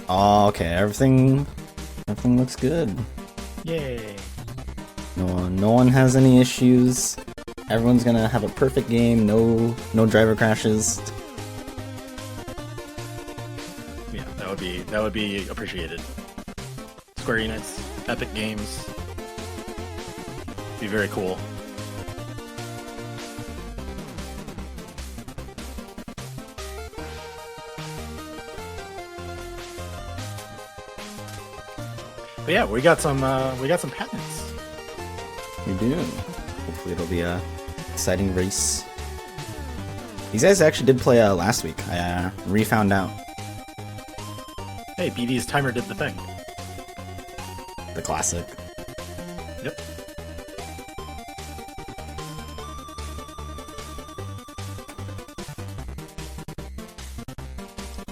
Oh, okay. Everything looks good. Yay. No one has any issues. Everyone's gonna have a perfect game. No driver crashes. Yeah, that would be appreciated. Square Enix, Epic Games, be very cool. But yeah, we got some patents. We do. Hopefully it'll be a exciting race. These guys actually did play last week. I re-found out. Hey, BD's timer did the thing. The classic. Yep.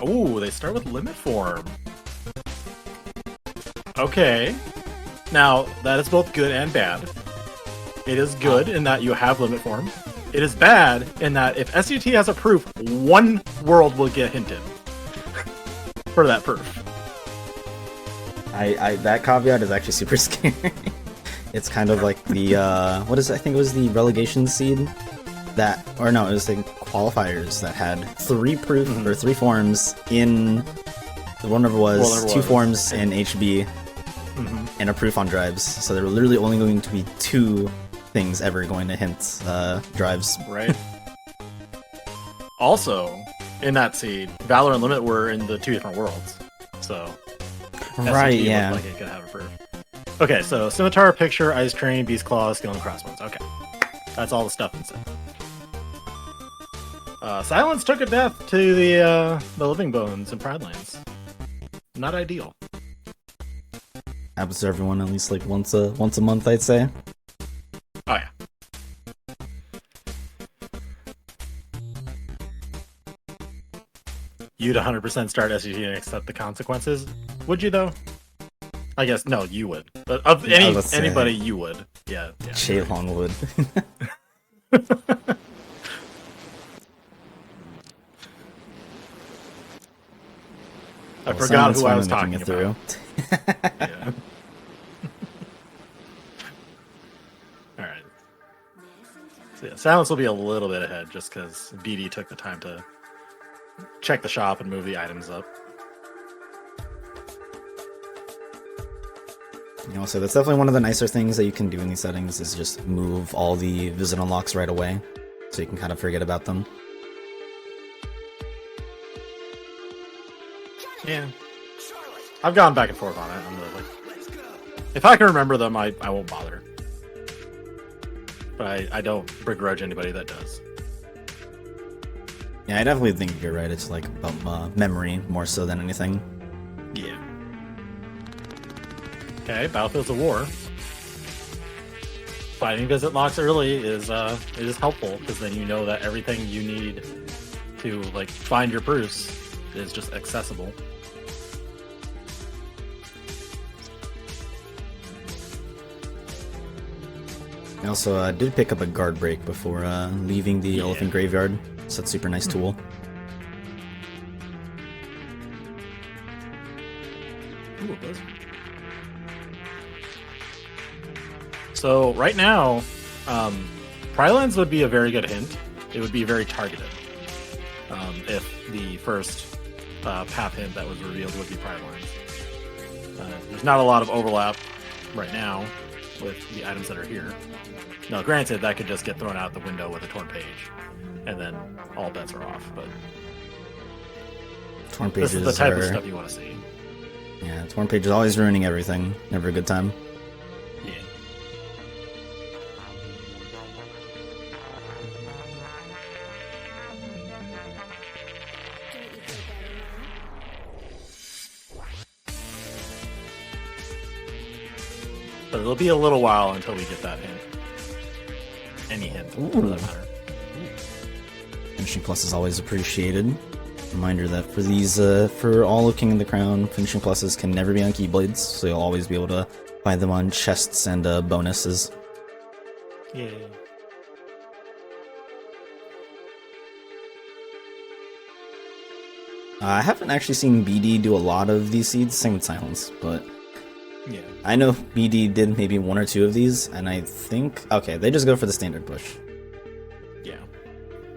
Oh, they start with limit form. Okay. Now, that is both good and bad. It is good in that you have limit form. It is bad in that if SUT has a proof, one world will get hinted for that proof. That caveat is actually super scary. It's kind of like the what is it? I think it was the relegation seed that, or no, it was the qualifiers that had 3 proof or 3 forms in one of it was 2 forms in HB and a proof on drives. So there were literally only going to be 2 things ever going to hint drives. Right. Also, in that seed, Valor and Limit were in the 2 different worlds. So Right, SCP yeah. looked like it could have a proof. Okay, so Scimitar, Picture, Ice Train, Beast Claw, Skill, and Crossbones. Okay. That's all the stuff inside. Silence took a death to the Living Bones and Pride Lands. Not ideal. Happens to everyone at least like once a month, I'd say. Oh yeah. You'd 100% start SUT and accept the consequences. Would you though? I guess no, you would. But of anybody, you would. Yeah. Shaylon would. I forgot who I was talking it through. about. Yeah. Alright. So yeah, Silence will be a little bit ahead just because BD took the time to check the shop and move the items up. You know, so that's definitely one of the nicer things that you can do in these settings is just move all the visit unlocks right away, so you can kind of forget about them. Yeah. I've gone back and forth on it. I'm really like, if I can remember them, I won't bother. But I don't begrudge anybody that does. Yeah, I definitely think you're right. It's like about memory more so than anything. Yeah. Okay, Battlefields of War. Finding visit locks early is helpful because then you know that everything you need to like find your proofs is just accessible. I also did pick up a guard break before leaving the Elephant Graveyard, so that's a super nice tool. Ooh, it was. So right now, Prylands would be a very good hint. It would be very targeted. If the first path hint that was revealed would be Prylands. There's not a lot of overlap right now with the items that are here. Now, granted, that could just get thrown out the window with a torn page, and then all bets are off. But Torn pages this is the type of stuff you want to see. Yeah, torn pages always ruining everything. Never a good time. Yeah. But it'll be a little while until we get that hint. Any hint, for that matter. Finishing Plus is always appreciated. Reminder that for these, for all of King of the Crown, Finishing Pluses can never be on Keyblades, so you'll always be able to find them on chests and bonuses. Yeah. I haven't actually seen BD do a lot of these seeds, same with Silence, but Yeah. I know BD did maybe 1 or 2 of these, and I think, okay, they just go for the standard push. Yeah.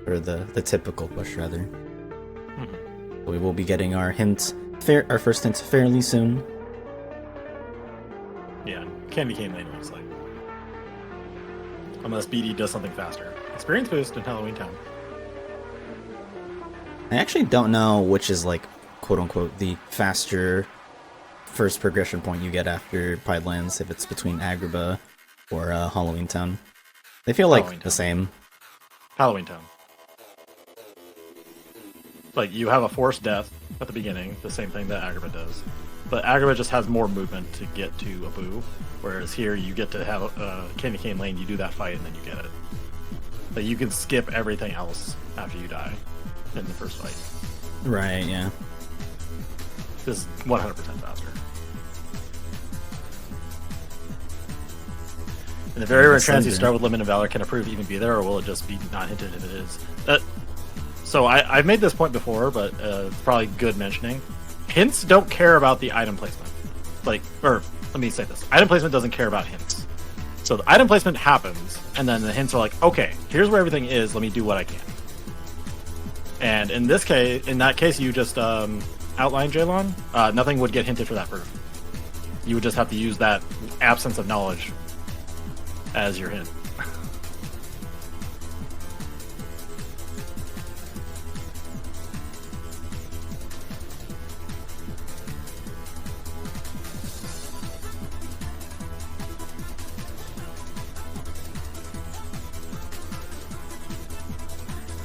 Or the typical push, rather. Mhm. We will be getting our our first hint fairly soon. Yeah. Candy cane lane looks like. Unless BD does something faster. Experience boost in Halloween Town. I actually don't know which is like, quote unquote, the faster first progression point you get after Pidelands, if it's between Agrabah or Halloween Town. They feel like the same. Halloween Town. Like, you have a forced death at the beginning, the same thing that Agrabah does. But Agrabah just has more movement to get to Abu, whereas here you get to have a Candy Cane Lane, you do that fight, and then you get it. But you can skip everything else after you die in the first fight. Right, yeah. This is 100% faster. In the very rare chance you start with Limited Valor, can Approved even be there, or will it just be not hinted if it is? So I've made this point before, but it's probably good mentioning. Hints don't care about the item placement. Or let me say this. Item placement doesn't care about hints. So the item placement happens, and then the hints are like, okay, here's where everything is, let me do what I can. And in that case, you just outline Jaylon, nothing would get hinted for that proof. You would just have to use that absence of knowledge as your hint.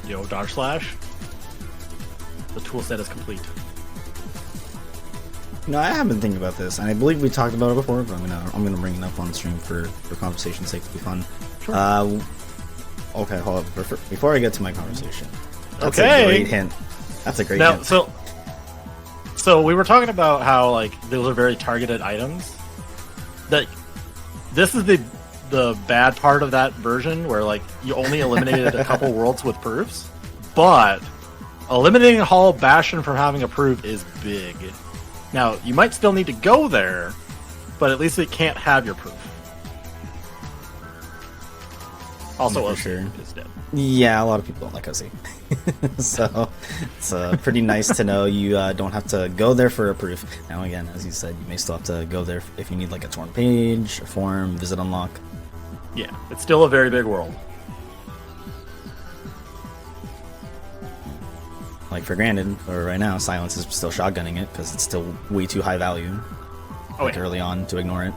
Yo, Dodge Slash. The tool set is complete. No, I have been thinking about this, and I believe we talked about it before, but I'm gonna bring it up on stream for conversation's sake to be fun. Sure. Okay, hold up. Before I get to my conversation, that's okay. a great hint. That's a great hint. So we were talking about how like those are very targeted items. That this is the bad part of that version where like you only eliminated a couple worlds with proofs, but eliminating Hall Bastion from having a proof is big. Now you might still need to go there, but at least it can't have your proof. Also, OC is dead. Yeah, a lot of people don't like OC. So it's pretty nice to know you don't have to go there for a proof. Now again, as you said, you may still have to go there if you need like a torn page, a form, visit unlock. Yeah, it's still a very big world. Like for granted, or right now, Silence is still shotgunning it because it's still way too high value. Early on to ignore it.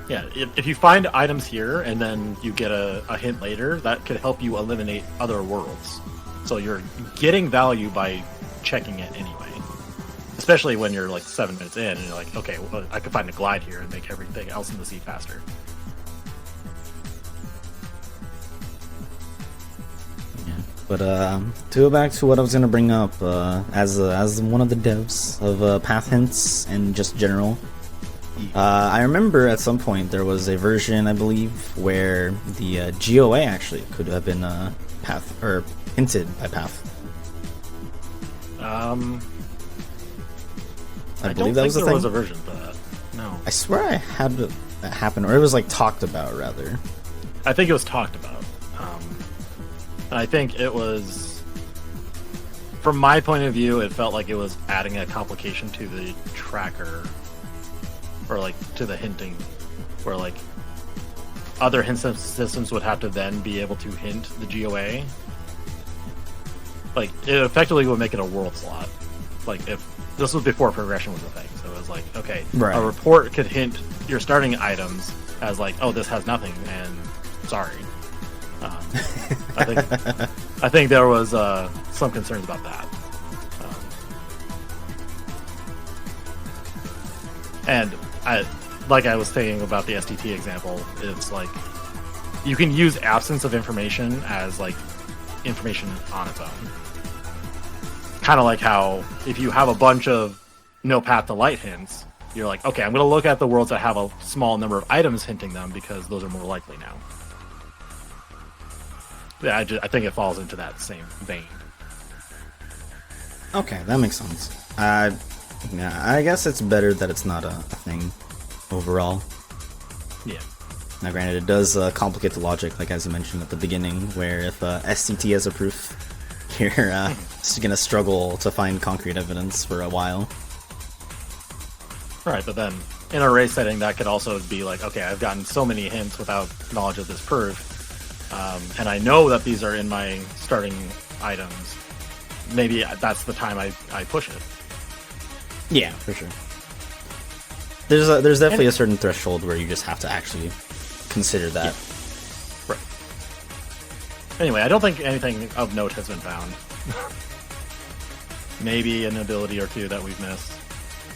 Yeah, if you find items here and then you get a hint later, that could help you eliminate other worlds. So you're getting value by checking it anyway. Especially when you're like 7 minutes in and you're like, okay, well, I could find a glide here and make everything else in the seed faster. Yeah, but to go back to what I was gonna bring up, as one of the devs of path hints and just general. I remember at some point there was a version, I believe, where the GOA actually could have been path or hinted by path. I believe don't that think was the there thing. was a version for that. No, I swear I had that happen, or it was like talked about rather. I think it was talked about. And I think it was, from my point of view, it felt like it was adding a complication to the tracker. Or like to the hinting, where like other hint systems would have to then be able to hint the GOA. Like it effectively would make it a world slot. Like if this was before progression was a thing, so it was like, okay, right. A report could hint your starting items as like, oh, this has nothing, and sorry. I think there was some concerns about that. And like I was saying about the STT example, it's like you can use absence of information as like information on its own. Kind of like how if you have a bunch of no path to light hints, you're like, okay, I'm going to look at the worlds that have a small number of items hinting them because those are more likely now. Yeah, I think it falls into that same vein. Okay, that makes sense. Yeah, I guess it's better that it's not a thing overall. Yeah. Now, granted, it does complicate the logic, like as you mentioned at the beginning, where if SCT has a proof, you're just gonna struggle to find concrete evidence for a while. Right, but then in a race setting, that could also be like, okay, I've gotten so many hints without knowledge of this proof, and I know that these are in my starting items. Maybe that's the time I push it. Yeah, for sure. There's definitely a certain threshold where you just have to actually consider that. Yeah. Right. Anyway, I don't think anything of note has been found. Maybe an ability or two that we've missed.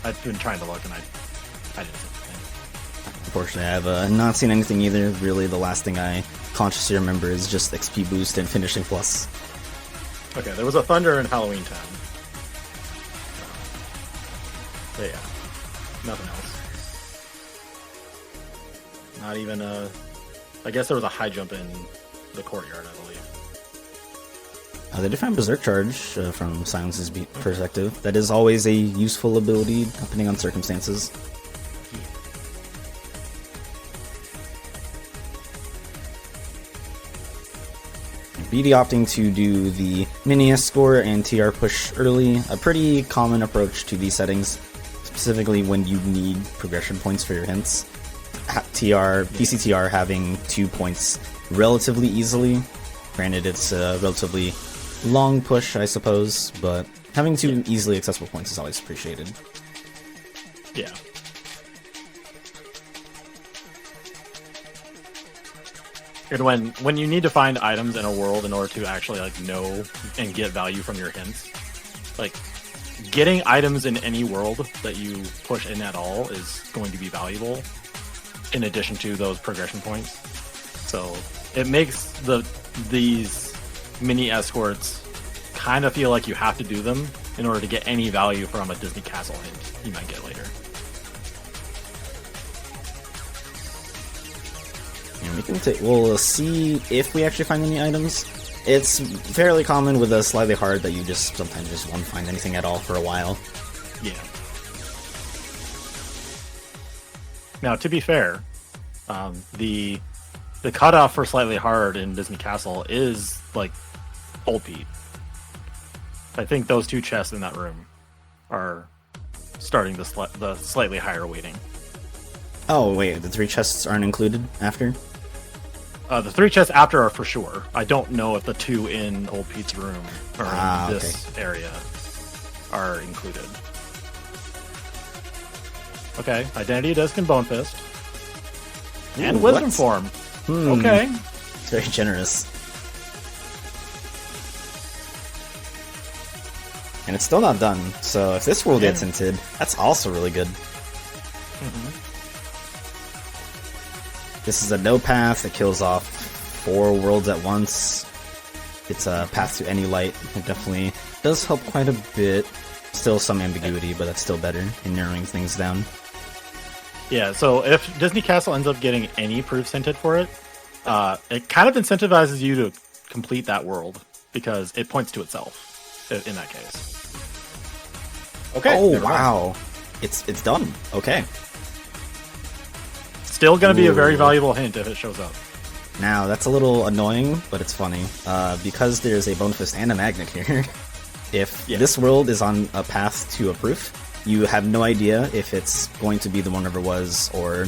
I've been trying to look and I didn't see anything. Unfortunately, I've not seen anything either. Really, the last thing I consciously remember is just XP boost and finishing plus. Okay, there was a Thunder in Halloween Town. But yeah, nothing else. Not even a... I guess there was a high jump in the courtyard, I believe. They did find Berserk Charge from Silence's perspective. That is always a useful ability, depending on circumstances. BD opting to do the mini S-score and TR push early, a pretty common approach to these settings, specifically when you need progression points for your hints. PCTR having 2 points relatively easily. Granted, it's a relatively long push, I suppose, but having 2 easily accessible points is always appreciated. Yeah. And when you need to find items in a world in order to actually like know and get value from your hints, like getting items in any world that you push in at all is going to be valuable in addition to those progression points. So it makes these mini escorts kind of feel like you have to do them in order to get any value from a Disney Castle hint you might get later. We'll see if we actually find any items. It's fairly common with a slightly hard that you just sometimes just won't find anything at all for a while. Yeah. Now, to be fair, the cutoff for slightly hard in Disney Castle is like Old Pete. I think those 2 chests in that room are starting the slightly higher weighting. Oh wait, the 3 chests aren't included after? The 3 chests after are for sure. I don't know if the 2 in Old Pete's room or in this area are included. Okay, Identity Disc and Bone Fist. And Wisdom Form. Okay. It's very generous. And it's still not done, so if this world gets hinted, that's also really good. This is a no path that kills off 4 worlds at once. It's a path to any light. It definitely does help quite a bit. Still some ambiguity, but that's still better in narrowing things down. Yeah, so if Disney Castle ends up getting any proofs hinted for it, it kind of incentivizes you to complete that world because it points to itself in that case. Okay. Oh, wow. It's done. Okay. Still going to be a very valuable hint if it shows up. Now, that's a little annoying, but it's funny. Because there's a Bone Fist and a Magnet here, if this world is on a path to a proof, you have no idea if it's going to be the one River was or,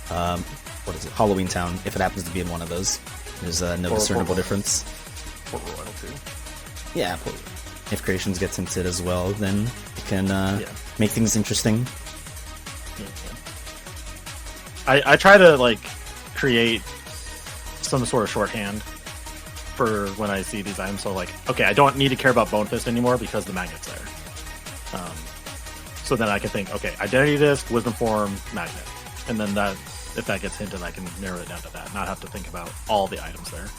what is it, Halloween Town, if it happens to be in one of those. There's no discernible difference. Port Royal, too. Yeah, if Creations gets hinted as well, then it can make things interesting. I try to like create some sort of shorthand for when I see these items. So like, okay, I don't need to care about Bone Fist anymore because the magnet's there. So then I can think, okay, Identity Disc, Wisdom Form, Magnet, and then that if that gets hinted, I can narrow it down to that, not have to think about all the items there.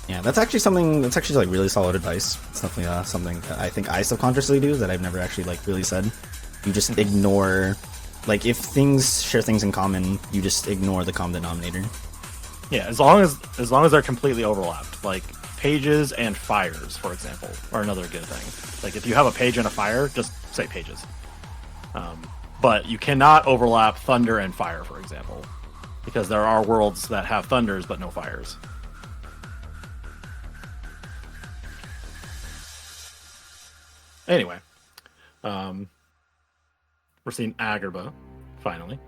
Yeah, that's actually something. That's actually like really solid advice. It's definitely something that I think I subconsciously do that I've never actually like really said. You just ignore. Like, if things share things in common, you just ignore the common denominator. Yeah, as long as they're completely overlapped. Like, pages and fires, for example, are another good thing. Like if you have a page and a fire, just say pages. But you cannot overlap thunder and fire, for example, because there are worlds that have thunders but no fires. Anyway, we're seeing Agrabah, finally.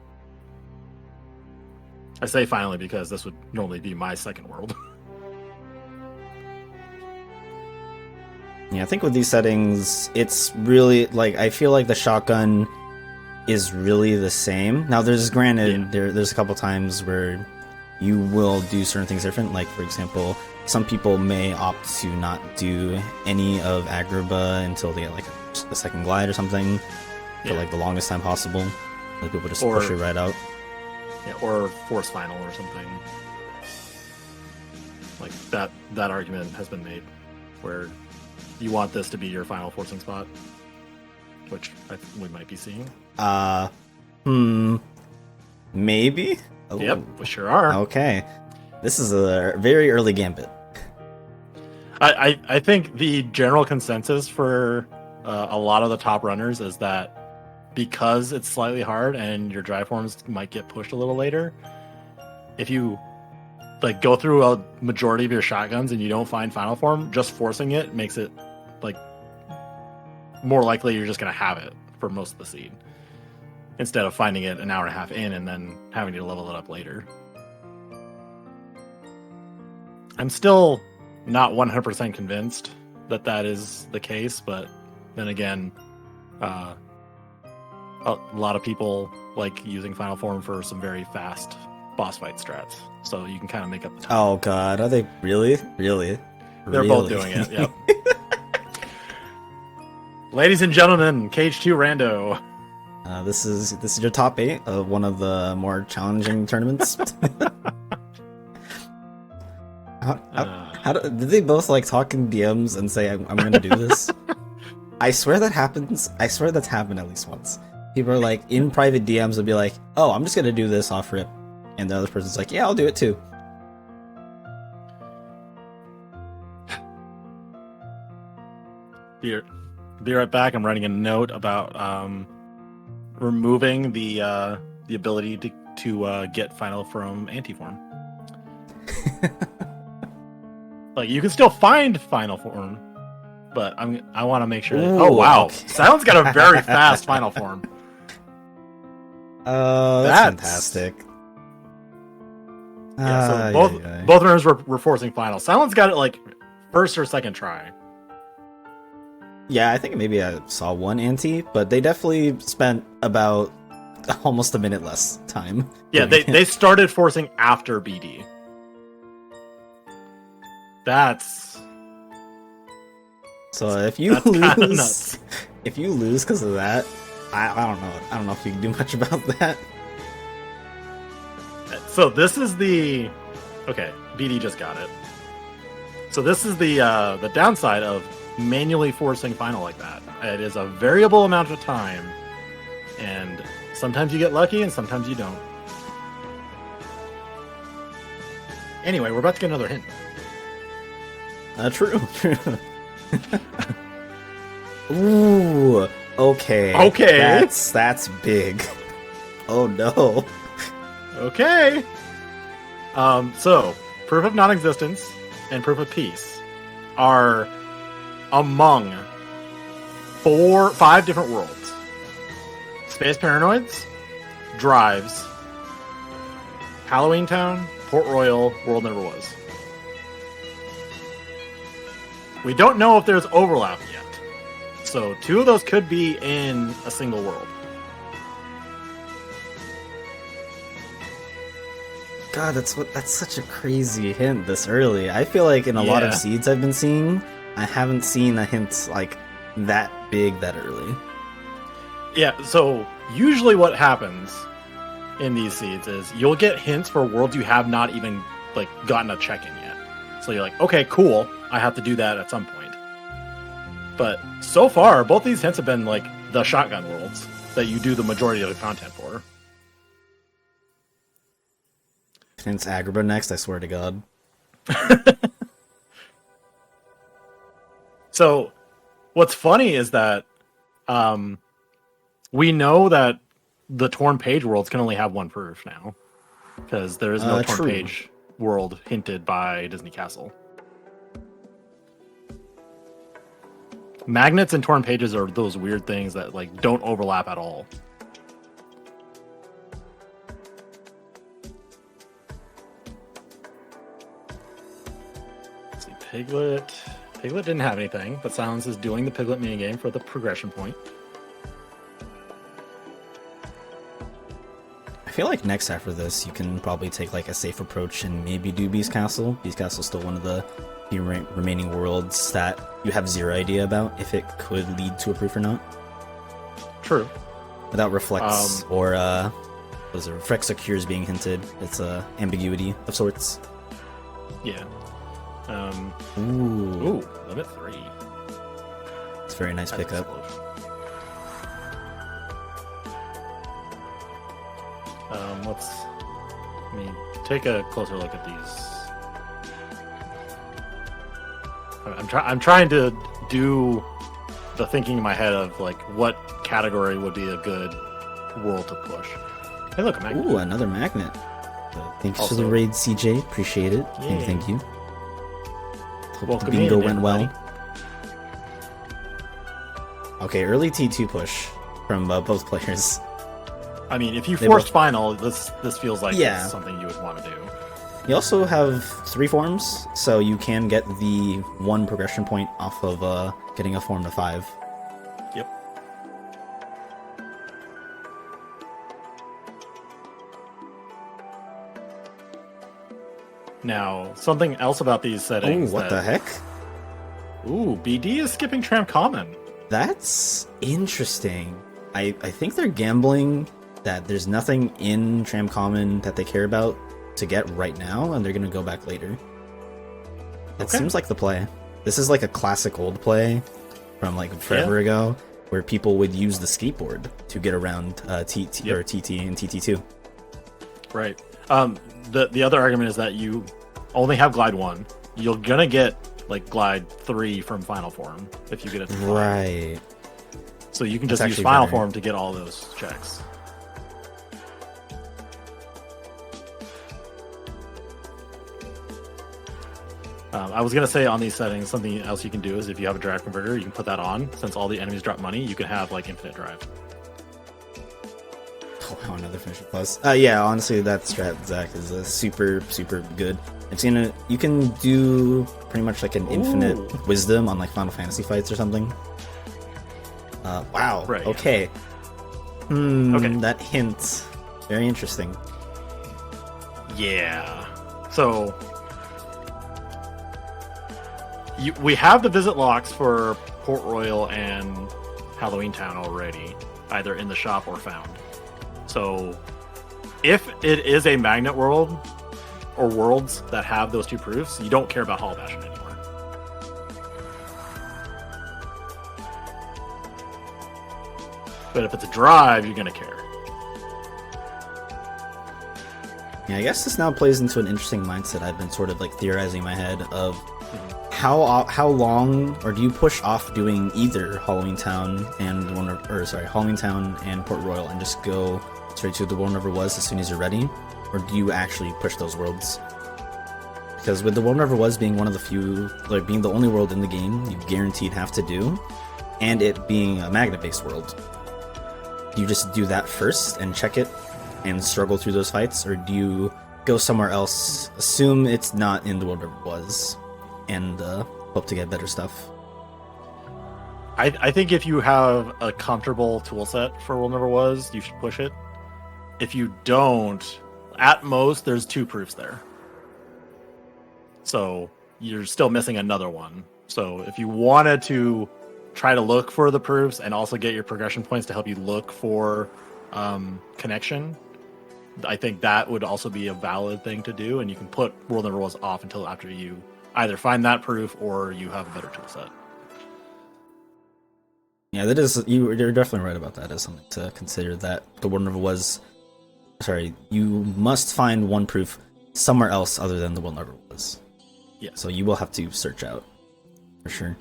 I say finally because this would normally be my second world. Yeah, I think with these settings, it's really, like, I feel like the shotgun is really the same. Now, there's there's a couple times where you will do certain things different. Like, for example, some people may opt to not do any of Agrabah until they get, like, a second glide or something for, like, the longest time possible. Like, people just push it right out. Yeah, or force final or something. Like, that argument has been made where you want this to be your final forcing spot, which we might be seeing. Maybe? Oh. Yep, we sure are. Okay. This is a very early gambit. I think the general consensus for a lot of the top runners is that because it's slightly hard and your drive forms might get pushed a little later, if you like go through a majority of your shotguns and you don't find final form, just forcing it makes it like more likely you're just going to have it for most of the seed instead of finding it an hour and a half in and then having to level it up later. I'm still not 100% convinced that is the case, but then again, a lot of people like using final form for some very fast boss fight strats, so you can kind of make up the time. Oh god, are they really? They're both doing it. Yep. Ladies and gentlemen, KH2 Rando. This is your top 8 of one of the more challenging tournaments. Did they both like talk in DMs and say I'm gonna do this? I swear that happens. I swear that's happened at least once. People are like in private DMs will be like, "Oh, I'm just gonna do this off rip," and the other person's like, "Yeah, I'll do it too." Be right back. I'm writing a note about removing the ability to get final from anti-form. Like you can still find final form, but I want to make sure. That, oh wow, okay. Silence got a very fast final form. That's fantastic. Yeah, so both runners were forcing final. Silence got it like first or second try. Yeah, I think maybe I saw one anti, but they definitely spent about almost a minute less time. Yeah, they started forcing after BD. That's so if you lose, because of that, I don't know. I don't know if you can do much about that. So this is the okay. BD just got it. So this is the downside of manually forcing final like that. It is a variable amount of time, and sometimes you get lucky and sometimes you don't. Anyway, we're about to get another hint. True. Ooh, okay. Okay. That's big. Oh no. Okay. So proof of non-existence and proof of peace are among 5 different worlds. Space Paranoids, Drives, Halloween Town, Port Royal, World Never Was. We don't know if there's overlap yet. So 2 of those could be in a single world. God, that's such a crazy hint this early. I feel like in a lot of seeds I've been seeing, I haven't seen a hint like that big that early. Yeah, so usually what happens in these seeds is you'll get hints for worlds you have not even like gotten a check in yet. So you're like, okay, cool, I have to do that at some point. But so far, both these hints have been like the shotgun worlds that you do the majority of the content for. Hints Agrabah next, I swear to God. So, what's funny is that we know that the torn page worlds can only have one proof now, because there is no torn True. page world hinted by Disney Castle. Magnets and torn pages are those weird things that like don't overlap at all. Let's see, Piglet. Piglet didn't have anything, but Silence is doing the Piglet minigame for the progression point. I feel like next after this, you can probably take like a safe approach and maybe do Beast Castle. Beast Castle is still one of the few remaining worlds that you have zero idea about if it could lead to a proof or not. True. Without Reflex or what is it? Reflex or Cures being hinted. It's a ambiguity of sorts. Yeah. Ooh, limit 3. It's a very nice That's pickup. explosive. Let me take a closer look at these. I'm trying to do the thinking in my head of like what category would be a good world to push. Hey, look, a magnet. Ooh, another magnet. Thanks for the Also- raid, CJ. Appreciate it. Yay. Thank you. Hope Welcome the bingo in, went well. everybody. Okay, early T2 push from both players. I mean, if you They forced both- final, this feels like Yeah. it's something you would want to do. You also have 3 forms, so you can get the 1 progression point off of getting a form to 5. Yep. Now, something else about these Oh, settings. what the heck? Ooh, BD is skipping Tramp Common. That's interesting. I think they're gambling that there's nothing in Tram Common that they care about to get right now, and they're gonna go back later. It Okay. seems like the play. This is like a classic old play from like forever ago, where people would use the skateboard to get around TT Yep. or TT and TT2. Right. The other argument is that you only have Glide 1. You're gonna get like Glide 3 from Final Form if you get it. to 5. Right. So you can That's just use actually Final better. Form to get all those checks. I was gonna say on these settings, something else you can do is if you have a drive converter, you can put that on. Since all the enemies drop money, you can have like infinite drive. Oh, another finisher plus. Yeah, honestly, that strat, Zach, is super good. You can do pretty much like an infinite Ooh. wisdom on like Final Fantasy fights or something. Wow. Right. Okay. Okay. That hint. Very interesting. Yeah. So we have the visit locks for Port Royal and Halloween Town already, either in the shop or found. So if it is a magnet world or worlds that have those 2 proofs, you don't care about Hall of Bastion anymore. But if it's a drive, you're gonna care. Yeah, I guess this now plays into an interesting mindset I've been sort of like theorizing in my head of how long, or do you push off doing either Halloween Town and Halloween Town and Port Royal and just go straight to the World Never Was as soon as you're ready, or do you actually push those worlds? Because with the World Never Was being one of the few, like being the only world in the game you guaranteed have to do, and it being a magnet-based world, do you just do that first and check it and struggle through those fights, or do you go somewhere else, assume it's not in the World Never Was, and hope to get better stuff? I think if you have a comfortable tool set for World Never Was, you should push it. If you don't, at most, there's 2 proofs there. So you're still missing another one. So if you wanted to try to look for the proofs and also get your progression points to help you look for connection, I think that would also be a valid thing to do. And you can put World Never Was off until after you either find that proof or you have a better tool set. Yeah, that is, you're definitely right about that. As something to consider, that the World Never Was. Sorry, you must find one proof somewhere else other than the World Never Was. Yeah. So you will have to search out for sure.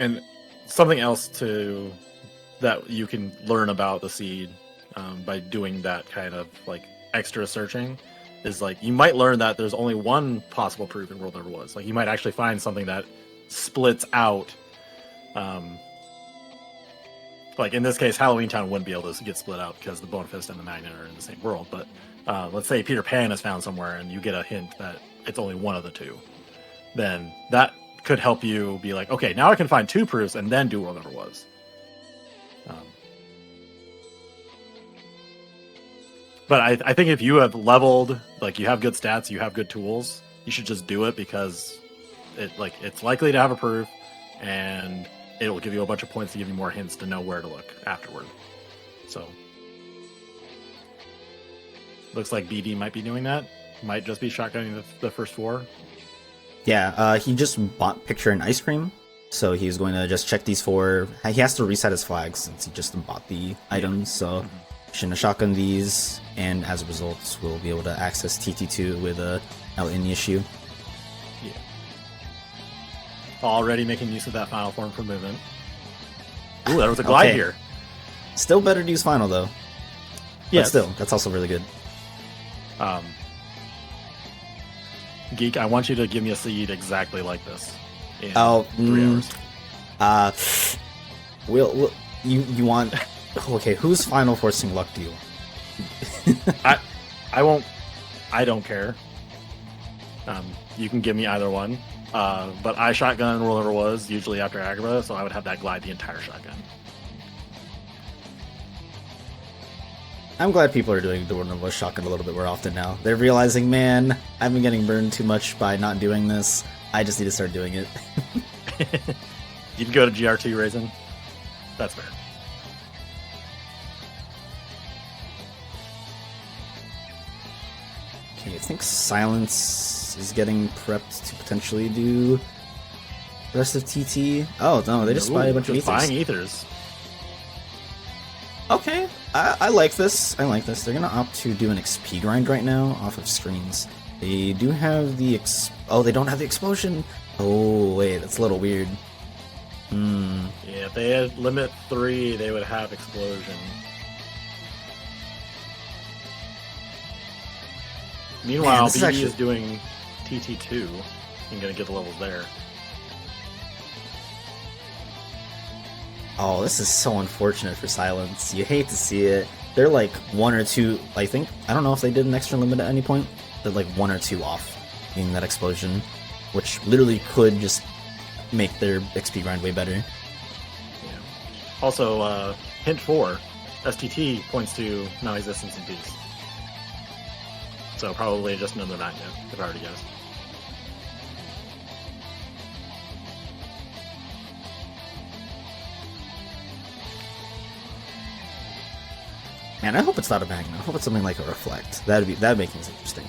And something else that you can learn about the seed by doing that kind of like extra searching is like you might learn that there's only one possible proof in World Never Was. Like you might actually find something that splits out. Like in this case, Halloween Town wouldn't be able to get split out because the Bone Fist and the Magnet are in the same world. But let's say Peter Pan is found somewhere and you get a hint that it's only one of the two. Then that could help you be like, okay, now I can find two proofs and then do World Never Was. But I think if you have leveled, like you have good stats, you have good tools, you should just do it because it's likely to have a proof and it will give you a bunch of points to give you more hints to know where to look afterward. So looks like BD might be doing that. Might just be shotgunning the first 4. Yeah, he just bought Picture and Ice Cream, so he's going to just check these 4. He has to reset his flags since he just bought the items, so shouldn't have shotgun these, and as a result, we'll be able to access TT2 without any issue. Yeah. Already making use of that final form for movement. Ooh, there was a glide here. Still better to use final, though. Yeah. But still, that's also really good. Geek, I want you to give me a seed exactly like this in 3 hours. You want... Okay, whose final forcing luck do you want? I won't. I don't care. You can give me either one. But I shotgun World Never Was usually after Agrabah, so I would have that glide the entire shotgun. I'm glad people are doing the World Never Was shotgun a little bit more often now. They're realizing, man, I've been getting burned too much by not doing this. I just need to start doing it. You can go to GR2 Raisin. That's fair. Okay, I think Silence is getting prepped to potentially do the rest of TT. Oh, no, they just buy a bunch of ethers. Buying ethers. Okay, I like this. I like this. They're going to opt to do an XP grind right now off of screens. They do have the Oh, they don't have the explosion. Oh, wait, that's a little weird. Yeah, if they had limit 3, they would have explosion. Meanwhile, BD is doing TT2 and going to get the levels there. Oh, this is so unfortunate for Silence. You hate to see it. They're like 1 or 2, I think. I don't know if they did an extra limit at any point. They're like 1 or 2 off getting that explosion, which literally could just make their XP grind way better. Yeah. Also, hint 4, STT points to non-existence in peace. So probably just another 9 yet, if I already guessed. Man, I hope it's not a magnet. I hope it's something like a reflect. That'd make things interesting.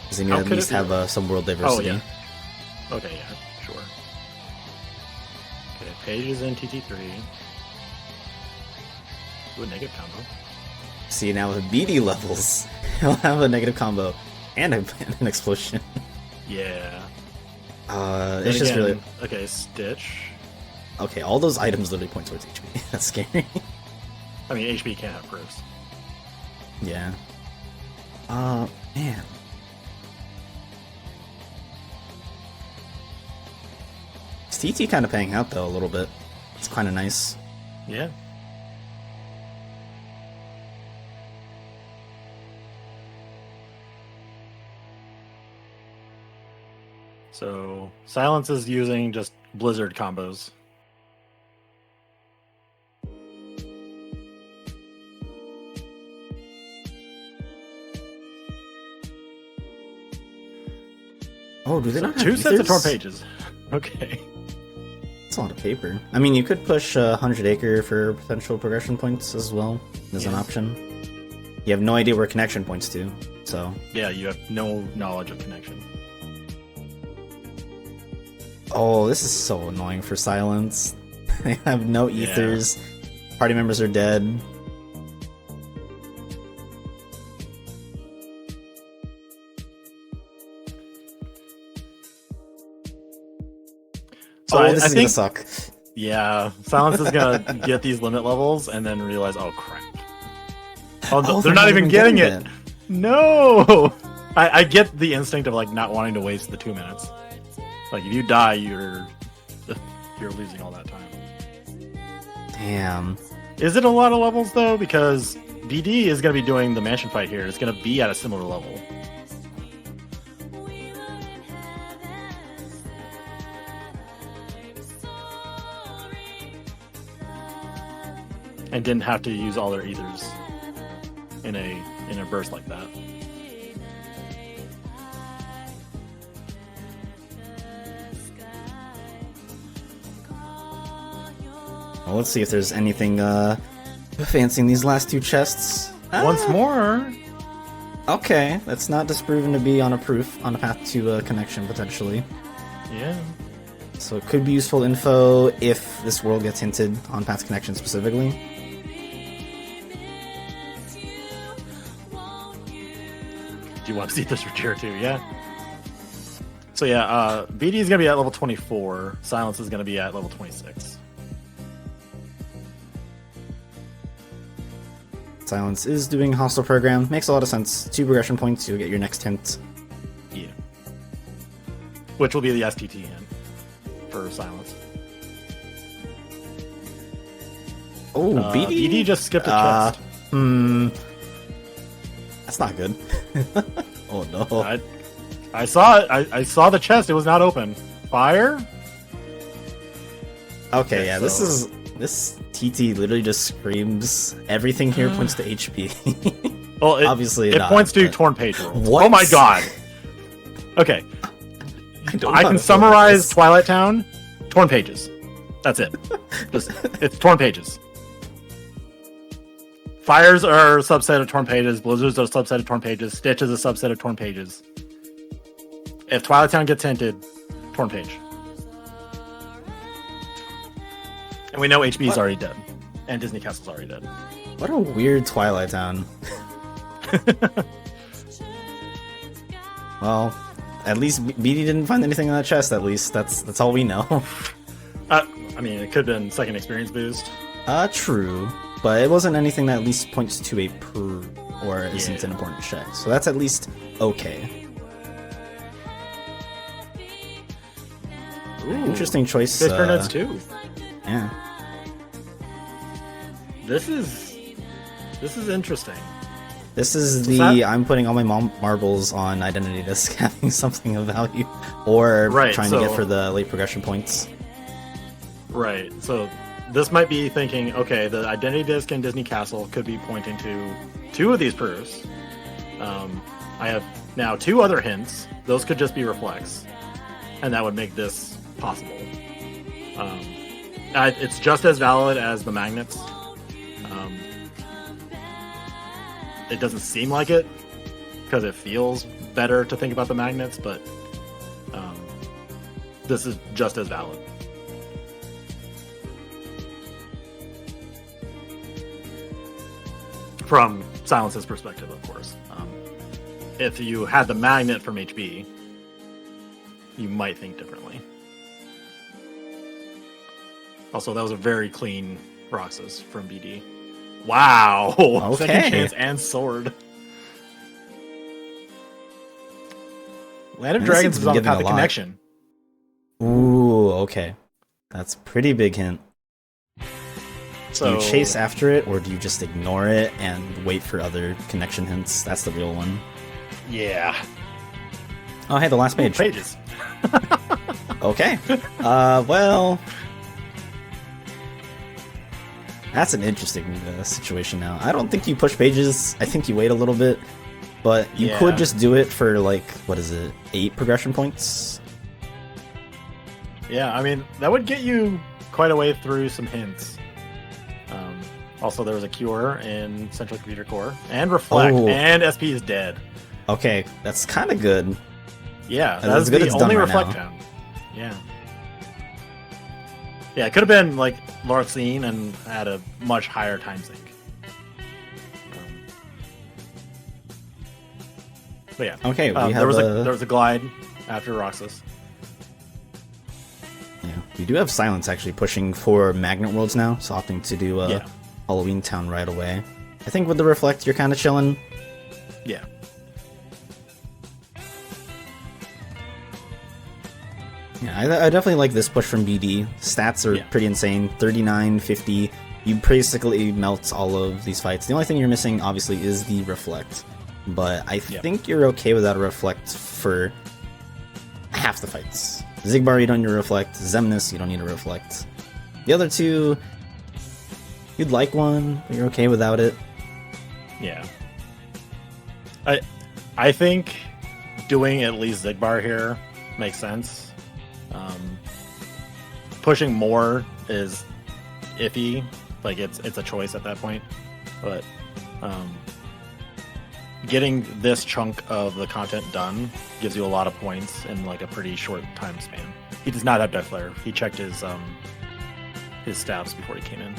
Because then you at least have some world diversity. Oh, yeah. Okay, yeah, sure. Okay, Page is in TT3. Ooh, a negative combo. See, now with BD levels, he'll have a negative combo and an explosion. Yeah. It's just really... Okay, Stitch. Okay, all those items literally point towards HP. That's scary. I mean, HP can't have proofs. Yeah. Man. Is TT kind of paying out, though, a little bit. It's kind of nice. Yeah. So, Silence is using just Blizzard combos. Oh, do they not have 2 sets of ethers? torn pages? Okay. That's a lot of paper. I mean, you could push 100 Acre for potential progression points as well as an option. You have no idea where connection points to, so... Yeah, you have no knowledge of connection. Oh, this is so annoying for Silence. They have no ethers. Yeah. Party members are dead. So this I is think, gonna suck. yeah, Silence is gonna get these limit levels and then realize, oh crap. Oh, they're not even getting it. No. I get the instinct of like not wanting to waste the 2 minutes. Like if you die, you're losing all that time. Damn. Is it a lot of levels though? Because BD is going to be doing the mansion fight here. It's going to be at a similar level. And didn't have to use all their ethers in a burst like that. Well, let's see if there's anything fancy in these last 2 chests. Once more. Okay, that's not disproven to be on a path to connection potentially. Yeah. So it could be useful info if this world gets hinted on path connection specifically. Do you want to see this for tier 2? Yeah. So yeah, BD is going to be at level 24. Silence is going to be at level 26. Silence is doing hostile program. Makes a lot of sense. 2 progression points, you'll get your next hint. Yeah. Which will be the STT hint for Silence. Oh, BD? BD just skipped a chest. That's not good. Oh no. I saw it. I saw the chest. It was not open. Fire? Okay, yeah, so... This TT literally just screams everything here points to HP. Well, obviously it not, points to but... torn page rolls. What? Oh my god. Okay. I can summarize Twilight Town. Torn pages. That's it. It's torn pages. Fires are a subset of torn pages. Blizzards are a subset of torn pages. Stitch is a subset of torn pages. If Twilight Town gets hinted, torn page. And we know HB is already dead. And Disney Castle's already dead. What a weird Twilight Town. Well, at least BD didn't find anything in that chest, at least. That's all we know. I mean, it could have been second experience boost. True. But it wasn't anything that at least points to a per or isn't an important check. So that's at least okay. Ooh, interesting choice. Space Pyramids too. Yeah. This is interesting. This is I'm putting all my marbles on Identity Disc having something of value, or trying to get for the late progression points. Right. So this might be thinking, okay, the Identity Disc and Disney Castle could be pointing to 2 of these proofs. I have now 2 other hints. Those could just be reflex, and that would make this possible. It's just as valid as the magnets. It doesn't seem like it because it feels better to think about the magnets, but this is just as valid. From Silence's perspective, of course. If you had the magnet from HB, you might think differently. Also, that was a very clean Roxas from BD. Wow! Okay. Second chance and sword. Land of Dragons is on the path of connection. Ooh, okay. That's pretty big hint. So, do you chase after it, or do you just ignore it and wait for other connection hints? That's the real one. Yeah. Oh, hey, the last page. Pages. Okay. Well... That's an interesting situation now. I don't think you push pages. I think you wait a little bit. But you could just do it for, like, what is it, 8 progression points? Yeah, I mean, that would get you quite a way through some hints. Also, there was a Cure in Central Computer Core. And Reflect. Oh. And SP is dead. Okay, that's kind of good. Yeah, that's the only Reflect town. Yeah. Yeah, it could have been like Larcene and had a much higher time sink. But yeah. Okay, there was a glide after Roxas. Yeah, we do have Silence actually pushing for Magnet Worlds now, so opting to do Halloween Town right away. I think with the Reflect, you're kind of chilling. Yeah. Yeah, I definitely like this push from BD. Stats are pretty insane. 39, 50. You basically melt all of these fights. The only thing you're missing, obviously, is the Reflect. But I think you're okay without a Reflect for half the fights. Xigbar, you don't need a Reflect. Xemnas, you don't need a Reflect. The other two, you'd like one, but you're okay without it. Yeah. I think doing at least Xigbar here makes sense. Pushing more is iffy, like it's a choice at that point. But getting this chunk of the content done gives you a lot of points in like a pretty short time span. He does not have Death Flare. He checked his stats before he came in.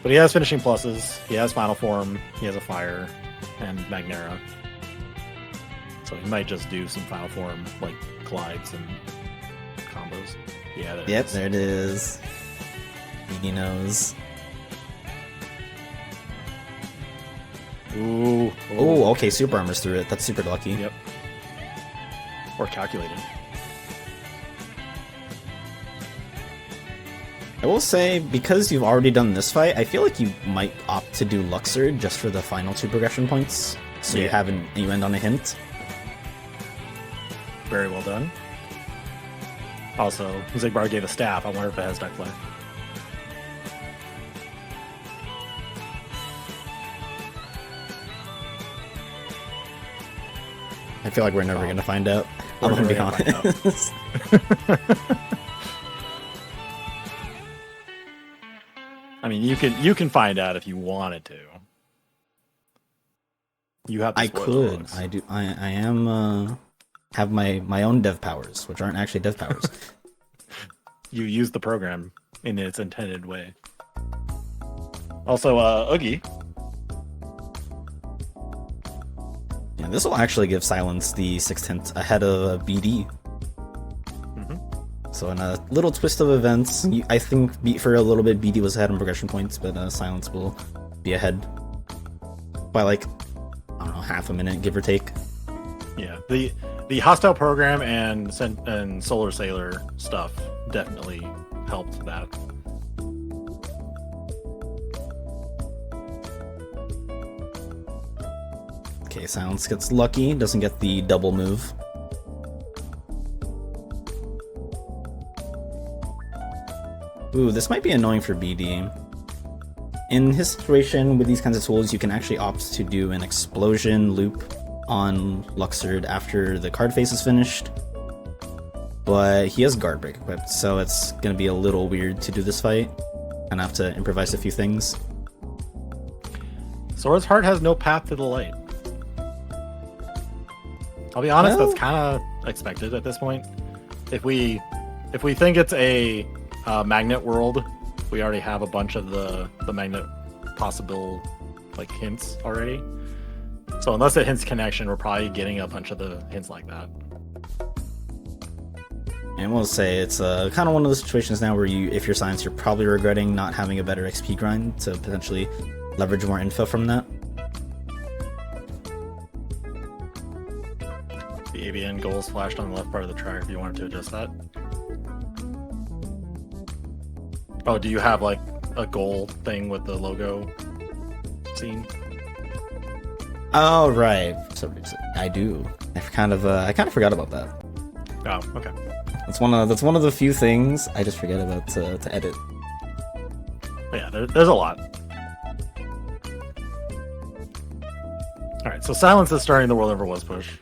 But he has finishing pluses, he has Final Form, he has a Fire, and Magnera. So he might just do some Final Form, like glides and combos. Yeah, there it is. BD knows. Ooh. Oh, okay, Super Armor's through it. That's super lucky. Yep. Or calculated. I will say, because you've already done this fight, I feel like you might opt to do Luxord just for the final 2 progression points, so you end on a hint. Very well done. Also, Xigbar gave a staff. I wonder if it has Death Flare. I feel like we're never going to find out. I'm going to be honest. I mean, you can find out if you wanted to. You have. I could. I do. I am. Have my own dev powers, which aren't actually dev powers. You use the program in its intended way. Also, Oogie. Yeah, this will actually give Silence the 6th hint ahead of BD. So in a little twist of events, I think for a little bit BD was ahead on progression points, but Silence will be ahead by like, I don't know, half a minute, give or take. Yeah, the hostile program and Solar Sailor stuff definitely helped that. Okay, Silence gets lucky, doesn't get the double move. Ooh, this might be annoying for BD. In his situation with these kinds of tools, you can actually opt to do an explosion loop on Luxord after the card phase is finished. But he has Guard Break equipped, so it's going to be a little weird to do this fight. And I have to improvise a few things. Sora's Heart has no path to the light. I'll be honest, that's kind of expected at this point. If we think it's a magnet world, we already have a bunch of the magnet possible like hints already. So unless it hints connection, we're probably getting a bunch of the hints like that. And we'll say it's kind of one of those situations now where if you're Science, you're probably regretting not having a better XP grind to potentially leverage more info from that. The ABN goals flashed on the left part of the track if you wanted to adjust that. Oh, do you have like a goal thing with the logo scene? Oh, right. So I do. I kind of forgot about that. Oh, okay. That's one of the few things I just forget about to edit. Yeah, there's a lot. All right, so Silence is starting the World Never Was push.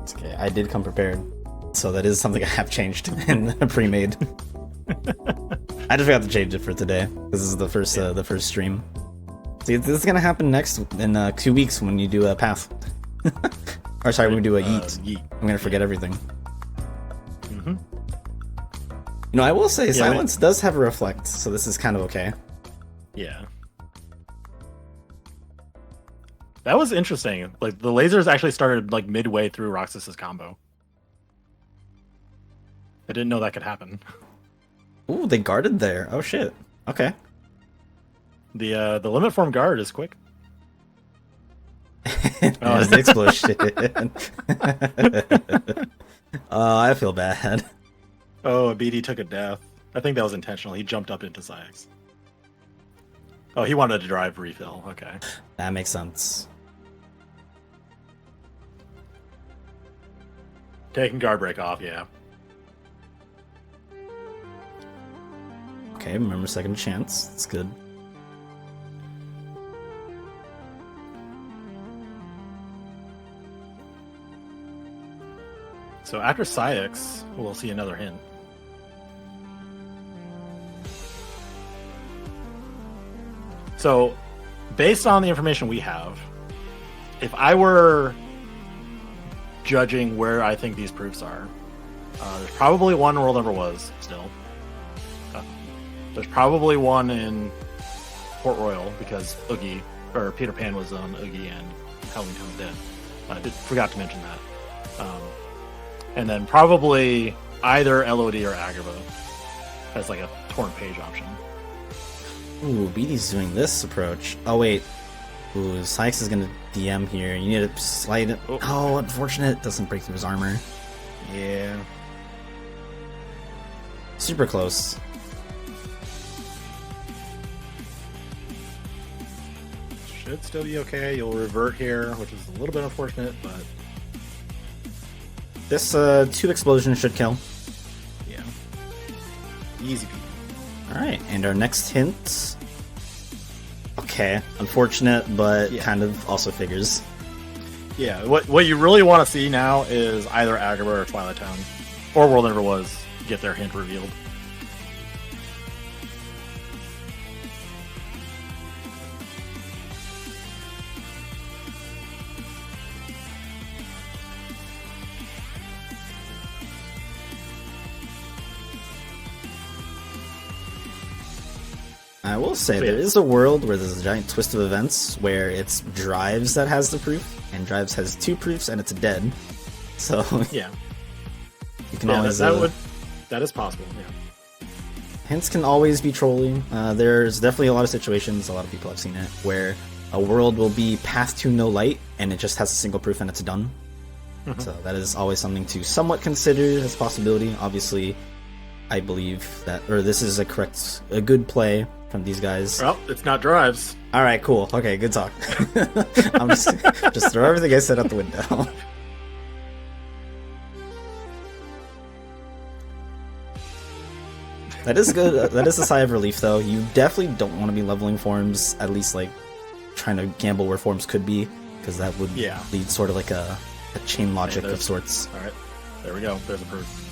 It's okay. I did come prepared, so that is something I have changed in pre-made. I just forgot to change it for today. This is the first stream. See, this is gonna happen next in 2 weeks when you do a path. Or sorry, when we do a yeet. I'm gonna forget everything. Mm-hmm. You know, I will say Silence does have a reflect, so this is kind of okay. Yeah. That was interesting. Like the lasers actually started like midway through Roxas's combo. I didn't know that could happen. Ooh, they guarded there. Oh shit. Okay. The limit form guard is quick. Oh, the explosion. Oh, I feel bad. Oh, BD took a death. I think that was intentional. He jumped up into Syx. Oh, he wanted to drive refill. Okay. That makes sense. Taking guard break off, yeah. Okay, remember second chance. That's good. So after Syx, we'll see another hint. So, based on the information we have, if I were judging where I think these proofs are, there's probably one World Never Was still. There's probably one in Port Royal because Oogie or Peter Pan was on Oogie and Halloween Town's dead. I forgot to mention that. And then probably either LOD or Agrava as like a torn page option. Ooh, BD's doing this approach. Oh, wait. Ooh, Syx is gonna DM here. You need to slide it. Oh, unfortunate. Doesn't break through his armor. Yeah. Super close. Should still be okay. You'll revert here, which is a little bit unfortunate, but... This 2 explosions should kill. Yeah. Easy peasy. Alright, and our next hint... Okay, unfortunate, but kind of also figures. Yeah, what you really want to see now is either Agrava or Twilight Town, or World Never Was, get their hint revealed. I will say, there is a world where there's a giant twist of events where it's Drives that has the proof, and Drives has 2 proofs, and it's dead. So, yeah. You can always... That is possible, yeah. Hints can always be trolling. There's definitely a lot of situations, a lot of people have seen it, where a world will be path to no light, and it just has a single proof and it's done. Mm-hmm. So that is always something to somewhat consider as a possibility. Obviously, I believe that... Or this is a good play from these guys. Well, it's not Drives. Alright, cool. Okay, good talk. I'm just throw everything I said out the window. That is good. That is a sigh of relief, though. You definitely don't want to be leveling forms, at least like trying to gamble where forms could be, because that would lead sort of like a chain logic of sorts. Alright, there we go. There's a proof.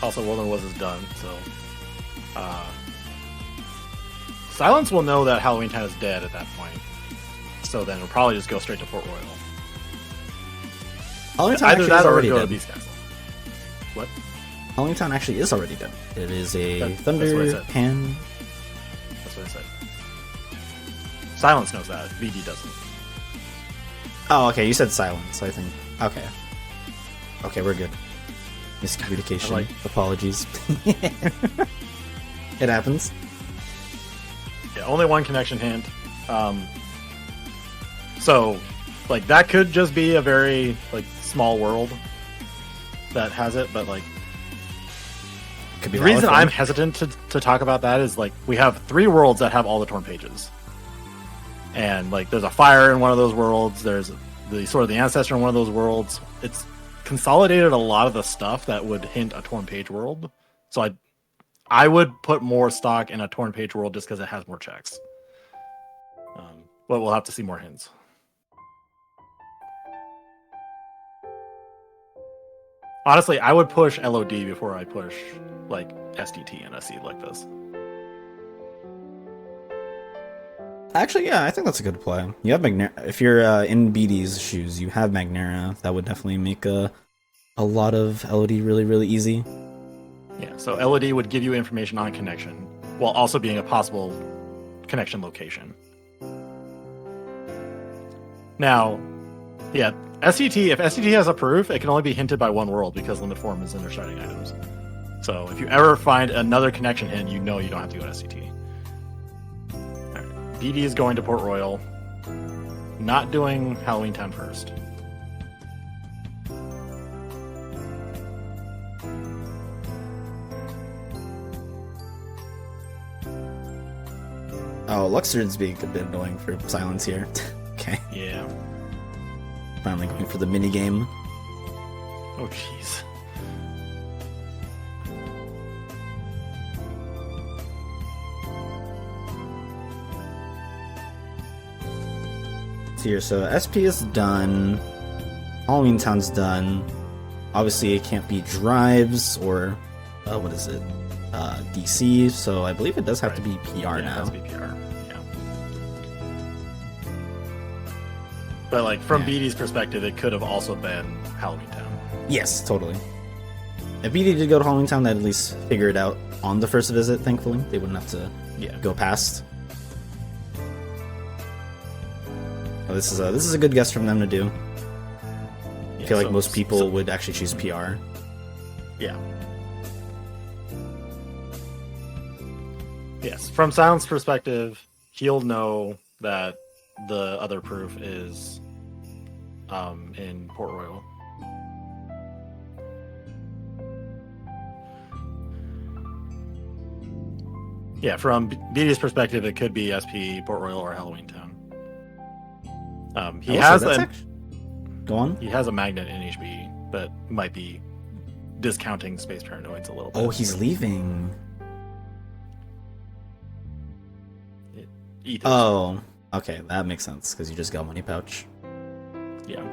Also, World Never Was is done, so... Silence will know that Halloween Town is dead at that point. So then it'll probably just go straight to Port Royal. Halloween Town actually is already dead. Beast Castle. What? Halloween Town actually is already dead. It is a Thunder Pan... That's what I said. Silence knows that. BD doesn't. Oh, okay, you said Silence, so I think... Okay. Okay, we're good. Miscommunication. Apologies. It happens. Yeah, only one connection hint. So, like, that could just be a very, like, small world that has it, but, like... Could be the reason I'm hesitant to talk about that is, like, we have 3 worlds that have all the torn pages. And, like, there's a fire in one of those worlds, there's the sort of the ancestor in one of those worlds. It's consolidated a lot of the stuff that would hint a torn page world, so I would put more stock in a torn page world just because it has more checks. But we'll have to see more hints. Honestly, I would push LOD before I push like SDT in a seed like this. Actually, yeah, I think that's a good play. You have Magnera. If you're in BD's shoes, you have Magnera. That would definitely make a lot of LOD really, really easy. Yeah, so LOD would give you information on connection, while also being a possible connection location. Now, yeah, SCT, if SCT has a proof, it can only be hinted by one world because limit form is in their starting items. So if you ever find another connection hint, you know you don't have to go to SCT. Right. BD is going to Port Royal. Not doing Halloween Town first. Oh, Luxord's being a bit annoying for silence here. Okay. Yeah. Finally going for the mini game. Oh, jeez. Here, so SP is done. Halloween Town's done. Obviously, it can't be drives or what is it? DC. So I believe it does have to be PR now. It has to be PR. Yeah. But like from BD's perspective, it could have also been Halloween Town. Yes, totally. If BD did go to Halloween Town, they'd at least figure it out on the first visit. Thankfully, they wouldn't have to go past. Oh, this is a good guess from them to do. I feel like most people would actually choose PR. Yeah. Yes, from Silent's perspective, he'll know that the other proof is in Port Royal. Yeah, from BD's perspective, it could be SP, Port Royal, or Halloween Town. He has Go on. He has a magnet in HB, but might be discounting Space Paranoids a little bit. Oh, he's leaving. Ethos. Oh, okay, that makes sense because you just got money pouch. Yeah.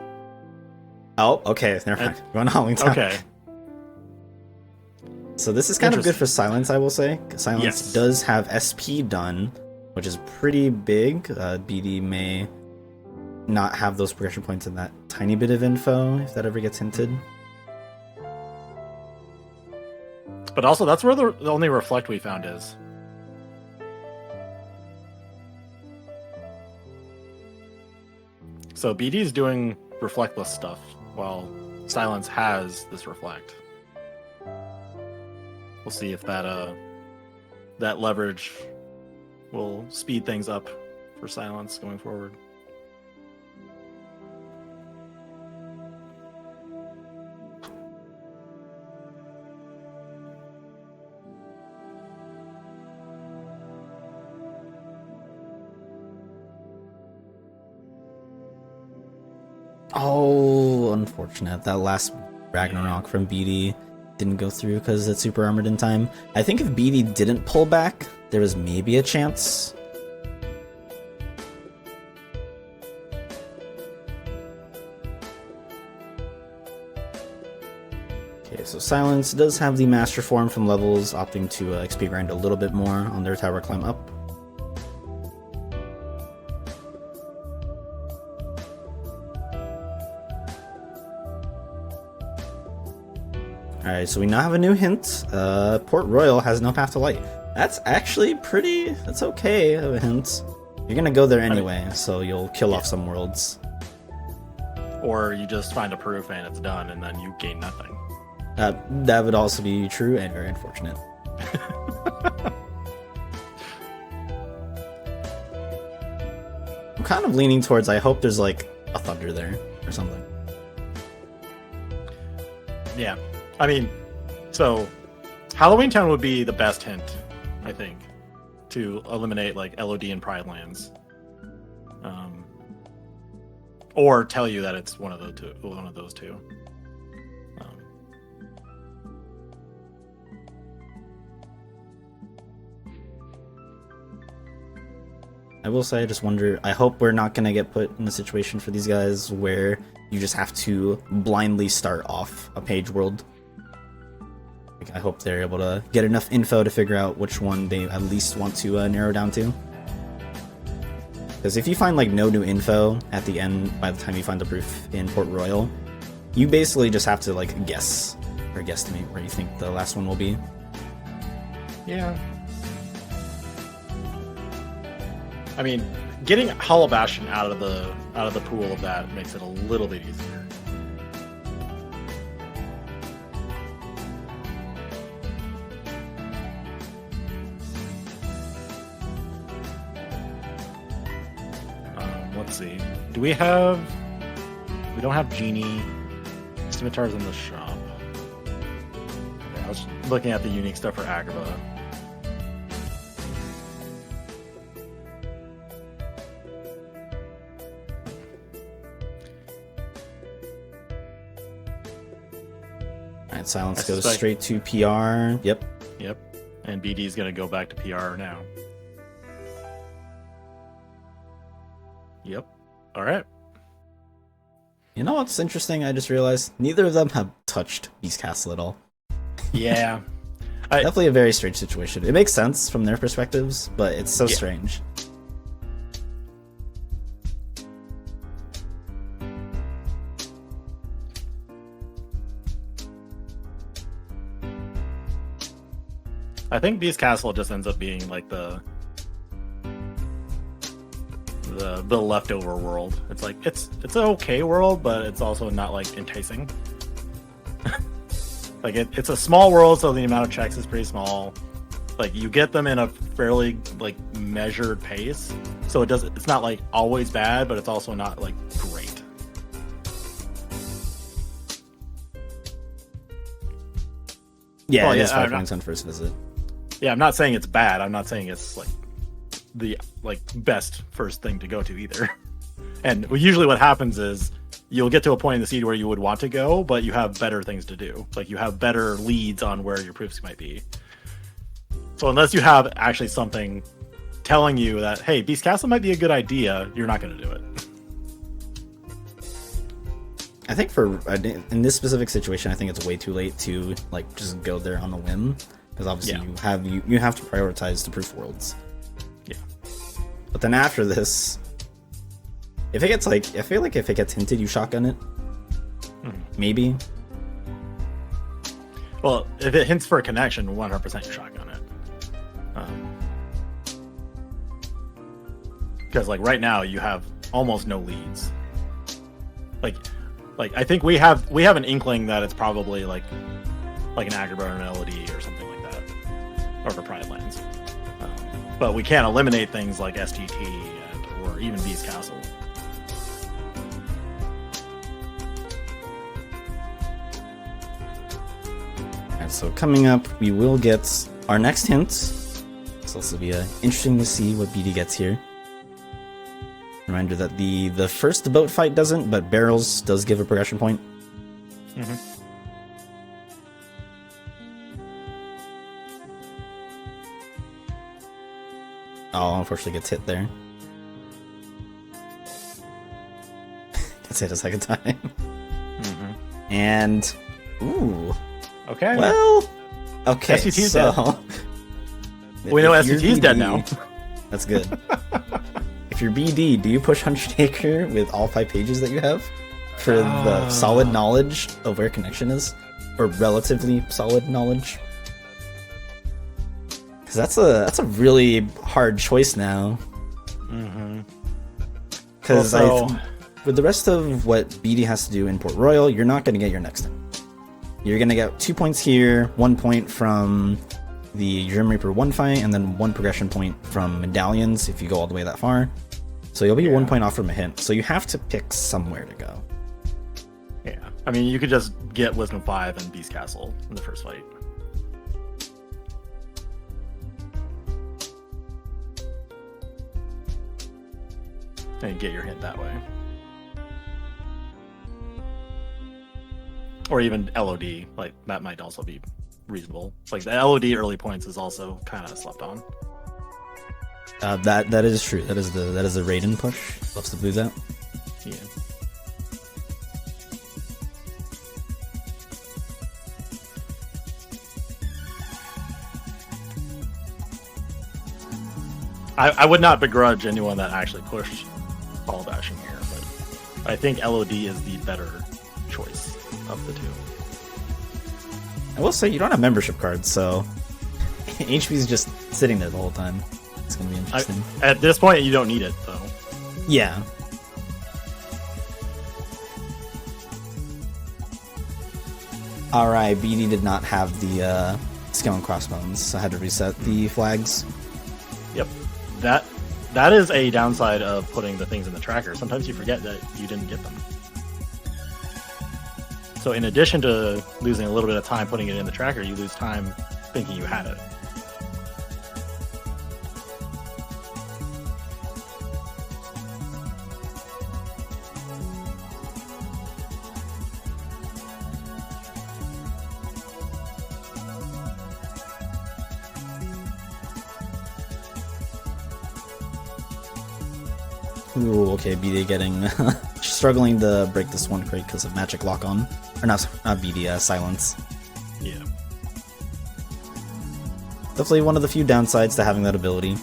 Oh, okay, never mind. Going to Halloween Town. Okay. So this is kind of good for Silence, I will say. Silence does have SP done, which is pretty big. BD may not have those progression points in that tiny bit of info, if that ever gets hinted. But also, that's where the only reflect we found is. So BD is doing reflectless stuff, while Silence has this reflect. We'll see if that that leverage will speed things up for Silence going forward. Oh, unfortunate. That last Ragnarok from BD didn't go through because it's super armored in time. I think if BD didn't pull back, there was maybe a chance. Okay, so Silence does have the Master Form from Levels, opting to XP grind a little bit more on their tower climb up. Alright, so we now have a new hint. Port Royal has no path to light. That's actually that's okay of a hint. You're gonna go there anyway, so you'll kill off some worlds. Or you just find a proof and it's done, and then you gain nothing. That would also be true and very unfortunate. I'm kind of leaning towards, I hope there's like a thunder there or something. Yeah. I mean, so Halloween Town would be the best hint, I think, to eliminate like LOD and Pride lands, or tell you that it's one of those two. I will say, I just wonder, I hope we're not going to get put in a situation for these guys where you just have to blindly start off a page world. I hope they're able to get enough info to figure out which one they at least want to narrow down to. Because if you find like no new info at the end by the time you find the proof in Port Royal, you basically just have to like guess or guesstimate where you think the last one will be. Yeah. I mean, getting Hollow Bastion out of the pool of that makes it a little bit easier. Let's see. We don't have Genie. Scimitar's in the shop. Okay, I was looking at the unique stuff for Agrabah. Alright, Silence goes straight to PR. Yep. Yep. And BD's gonna go back to PR now. Yep. Alright. You know what's interesting? I just realized neither of them have touched Beast Castle at all. Yeah. Definitely a very strange situation. It makes sense from their perspectives, but it's so strange. I think Beast Castle just ends up being like the leftover world. It's like it's an okay world, but it's also not like enticing. Like it's a small world, so the amount of checks is pretty small. Like you get them in a fairly like measured pace, so it's not like always bad, but it's also not like great. Yeah, it is 5 points on first visit. Yeah, I'm not saying it's bad. I'm not saying it's like the best first thing to go to either. And usually what happens is you'll get to a point in the seed where you would want to go, but you have better things to do. Like you have better leads on where your proofs might be. So unless you have actually something telling you that, hey, Beast Castle might be a good idea, you're not going to do it. I think in this specific situation, I think it's way too late to like just go there on a whim, because obviously you have to prioritize the proof worlds. Yeah. But then after this, if it gets like, I feel like if it gets hinted, you shotgun it. Maybe. Well, if it hints for a connection, 100% you shotgun it. Because like right now you have almost no leads. Like I think we have an inkling that it's probably like an Agrabah or an LOD or something like that, or for Pride Lands. But we can't eliminate things like SGT or even Beast Castle. Alright, so coming up, we will get our next hint. So this will be interesting to see what BD gets here. Reminder that the first boat fight doesn't, but barrels does give a progression point. Oh, unfortunately gets hit there. Gets hit a second time. And ooh. Okay. Well, okay. SCT's so dead. We know SCT's dead now. That's good. If you're BD, do you push Hunchtaker with all 5 pages that you have for the solid knowledge of where connection is, or relatively solid knowledge? Because that's a really hard choice now. Because with the rest of what BD has to do in Port Royal, you're not going to get your next thing. You're going to get 2 points here, 1 point from the Grim Reaper 1 fight, and then 1 progression point from medallions if you go all the way that far. So you'll be 1 point off from a hint. So you have to pick somewhere to go. Yeah. I mean, you could just get Wisdom 5 and Beast Castle in the first fight. And get your hint that way. Or even LOD. Like, that might also be reasonable. Like, the LOD early points is also kind of slept on. That is true. That is the Raiden push. Loves to lose out. Yeah. I would not begrudge anyone that actually pushed Ball Bashing here, but I think LOD is the better choice of the two. I will say you don't have membership cards, so HP is just sitting there the whole time. It's gonna be interesting. At this point, you don't need it though. Yeah. Alright, BD did not have the skill and crossbones, so I had to reset the flags. Yep. That is a downside of putting the things in the tracker. Sometimes you forget that you didn't get them. So in addition to losing a little bit of time putting it in the tracker, you lose time thinking you had it. Ooh, okay, BD getting struggling to break this one crate because of magic lock on. Or not BD, silence. Yeah. Definitely one of the few downsides to having that ability.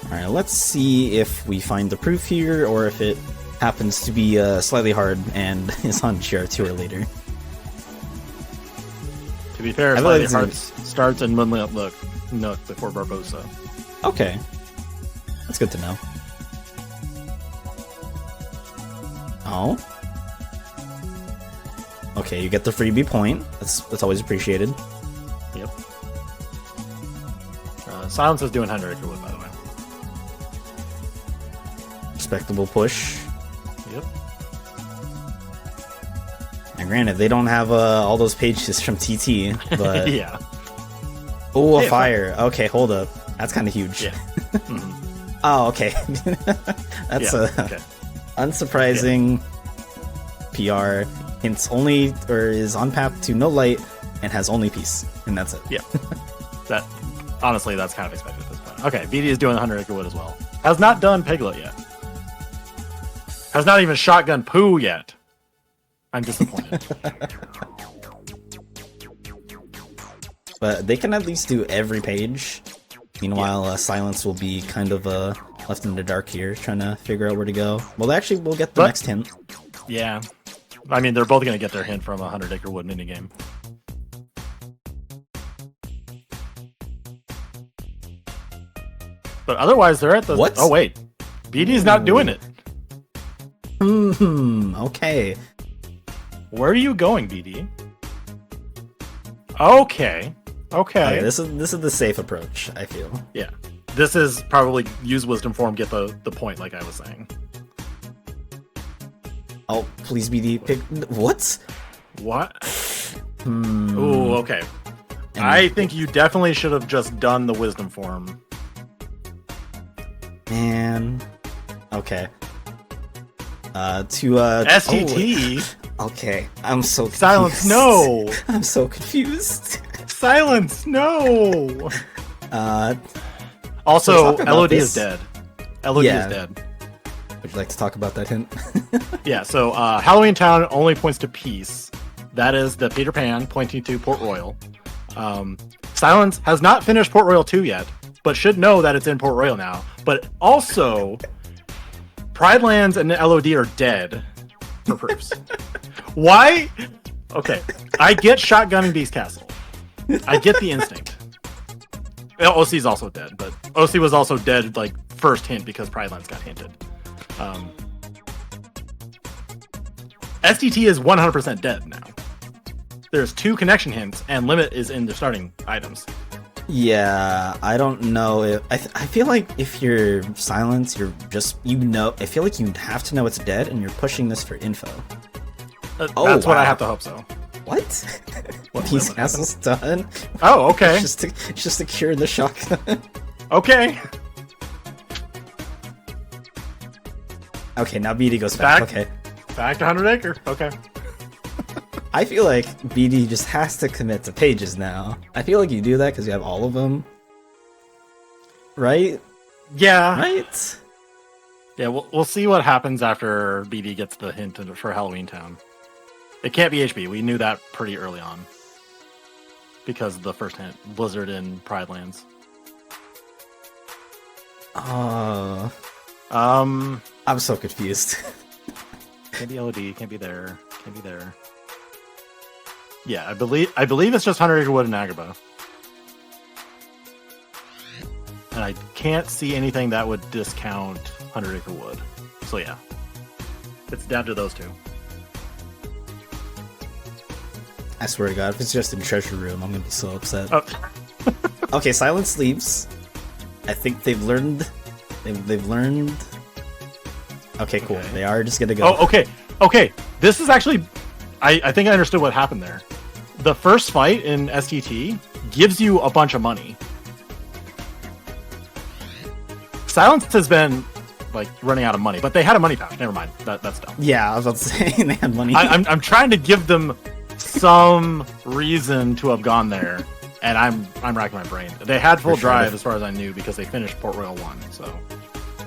Alright, let's see if we find the proof here, or if it happens to be slightly hard and is on GR2 or later. To be fair, Slightly Hard starts in Moonlit Nook before Barbosa. Okay. That's good to know. Oh. Okay, you get the freebie point. That's always appreciated. Yep. Silence is doing 100 Acre Wood, by the way. Respectable push. Yep. And granted, they don't have all those pages from TT, but yeah. Oh, a fire. Okay, hold up. That's kind of huge. Yeah. Mm-hmm. Oh, okay. That's okay. Unsurprising PR. Hints only, or is on path to no light, and has only peace, and that's it. Yeah. Honestly, that's kind of expected at this point. Okay, BD is doing 100 Acre Wood as well. Has not done Piglet yet. Has not even shotgun Pooh yet. I'm disappointed. But they can at least do every page. Meanwhile, Silence will be kind of left in the dark here, trying to figure out where to go. Well, actually, we'll get the next hint. Yeah. I mean, they're both going to get their hint from a 100 Acre Wood minigame. But otherwise, they're at the... What? Oh, wait. BD's not doing it. Okay. Where are you going, BD? Okay. Okay, this is the safe approach, I feel. Yeah. This is probably use Wisdom Form, get the point, like I was saying. Oh, please BD, pick... What? What? Ooh, okay. I think you definitely should have just done the Wisdom Form. Man. Okay. STT? Oh, okay, I'm so confused. Silence, no! I'm so confused. Silence, no! Also, LOD is dead. LOD is dead. Would you like to talk about that hint? Yeah, so Halloween Town only points to peace. That is the Peter Pan pointing to Port Royal. Silence has not finished Port Royal 2 yet, but should know that it's in Port Royal now. But also, Pride Lands and LOD are dead for proofs. Why? Okay, I get shotgunning Beast Castle. I get the instinct. Well, OC is also dead, but OC was also dead, like, first hint because Pride Lands got hinted. STT is 100% dead now. There's 2 connection hints, and Limit is in the starting items. Yeah, I don't know if... I feel like if you're Silence, you're just... I feel like you have to know it's dead, and you're pushing this for info. That's what I have to hope so. What? Peace Castle's done? Oh, okay. It's just to cure the shotgun. Okay. Okay, now BD goes back. Okay. Back to 100 Acre. Okay. I feel like BD just has to commit to pages now. I feel like you do that because you have all of them. Right? Yeah. Right? Yeah, we'll see what happens after BD gets the hint for Halloween Town. It can't be HB. We knew that pretty early on. because of the first hint, Blizzard in Pride Lands. I'm so confused. Can't be LOD, can't be there, can't be there. Yeah, I believe it's just 100 Acre Wood and Agrabah. And I can't see anything that would discount 100 Acre Wood. So yeah, it's down to those two. I swear to God, if it's just in Treasure Room, I'm gonna be so upset. Oh. Okay, Silence leaves. I think they've learned. They've learned. Okay, cool. Okay. They are just gonna go. Oh, okay. Okay. This is actually... I think I understood what happened there. The first fight in STT gives you a bunch of money. Silence has been, like, running out of money, but they had a money pouch. Never mind. That's dumb. Yeah, I was about to say they had money. I'm trying to give them some reason to have gone there, and I'm racking my brain. They had full drive as far as I knew because they finished Port Royal 1, so...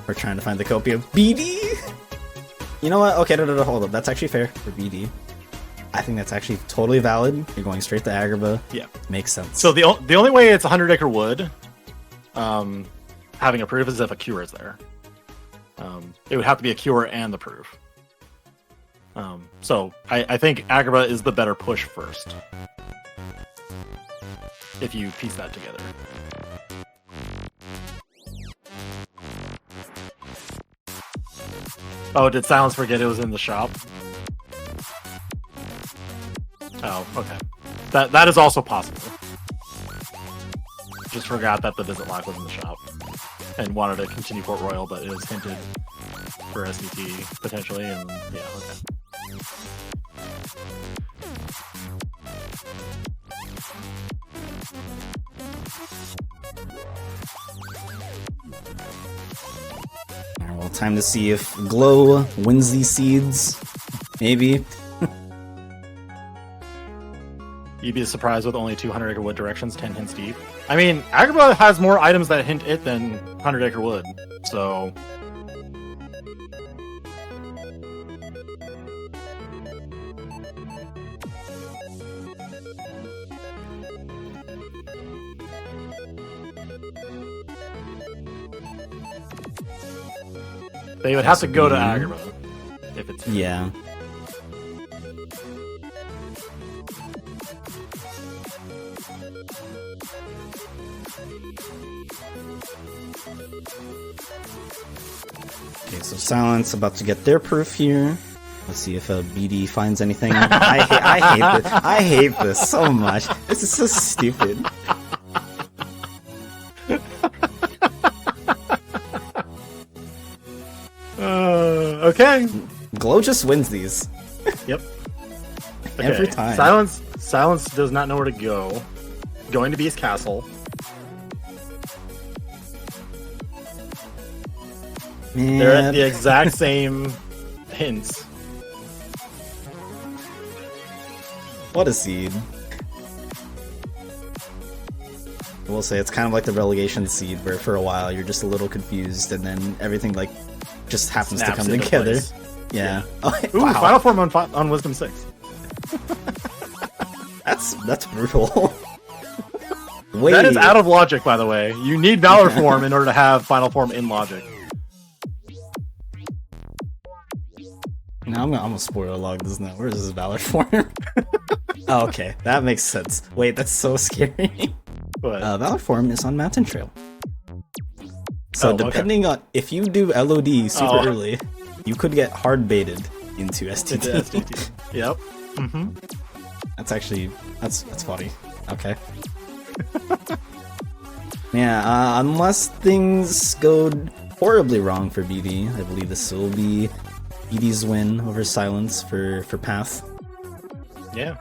We're trying to find the copy of BD. You know what? Okay, no, hold up. That's actually fair for BD. I think that's actually totally valid. You're going straight to Agrabah. Yeah, makes sense. So the only way it's 100 Acre Wood, having a proof is if a cure is there. It would have to be a cure and the proof. So I think Agrabah is the better push first. If you piece that together. Oh, did Silence forget it was in the shop? Oh, okay. That is also possible. Just forgot that the Visit Live was in the shop. And wanted to continue Port Royal, but it was hinted for SDT, potentially, and yeah, okay. Alright, well, time to see if Glow wins these seeds. Maybe. You'd be surprised with only 200 Acre Wood directions, 10 hints deep. I mean, Agrabah has more items that hint it than 100 Acre Wood, so... They would have to go to Agrabah if it's... Yeah. Okay, so Silence about to get their proof here. Let's see if BD finds anything. I hate this so much. This is so stupid. Okay. Glow just wins these. Yep. Okay. Every time. Silence does not know where to go. Going to Beast Castle. Man. They're at the exact same hints. What a seed. I will say it's kind of like the relegation seed where for a while you're just a little confused and then everything like just happens to come together. Place. Yeah. Oh, ooh, wow. Final form on Wisdom 6. That's brutal. Wait. That is out of logic, by the way. You need Valor form in order to have Final form in logic. Now I'm gonna spoiler log this now. Where is this Valor form? Oh, okay, that makes sense. Wait, that's so scary. Valor form is on Mountain Trail. So depending on if you do LOD super early, you could get hard baited into STT. Yep. Mm-hmm. That's actually that's funny. Okay. Yeah, unless things go horribly wrong for BD, I believe this will be BD's win over Silence for Path. Yeah.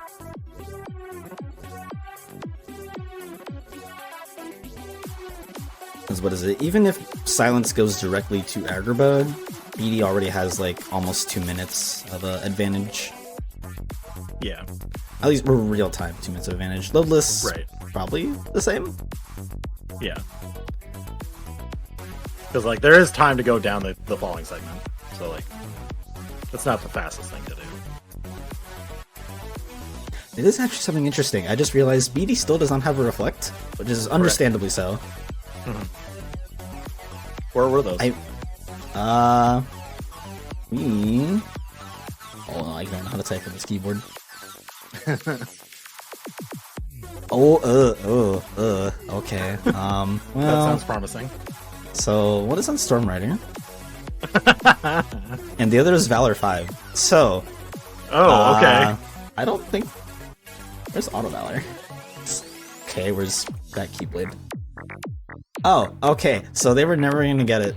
Because what is it? Even if Silence goes directly to Agrabah, BD already has like almost 2 minutes of advantage. Yeah. At least we're real time 2 minutes of advantage. Loveless, right? Probably the same. Yeah. Because like there is time to go down the falling segment, so like it's not the fastest thing to do. It is actually something interesting. I just realized BD still does not have a reflect, which is understandably so. Where were those? Oh, I don't know how to type on this keyboard. Okay. Well, that sounds promising. So, what is on Storm Rider? And the other is Valor 5. So, okay. I don't think... Where's Auto Valor? Okay, where's that Keyblade? Oh, okay. So they were never going to get it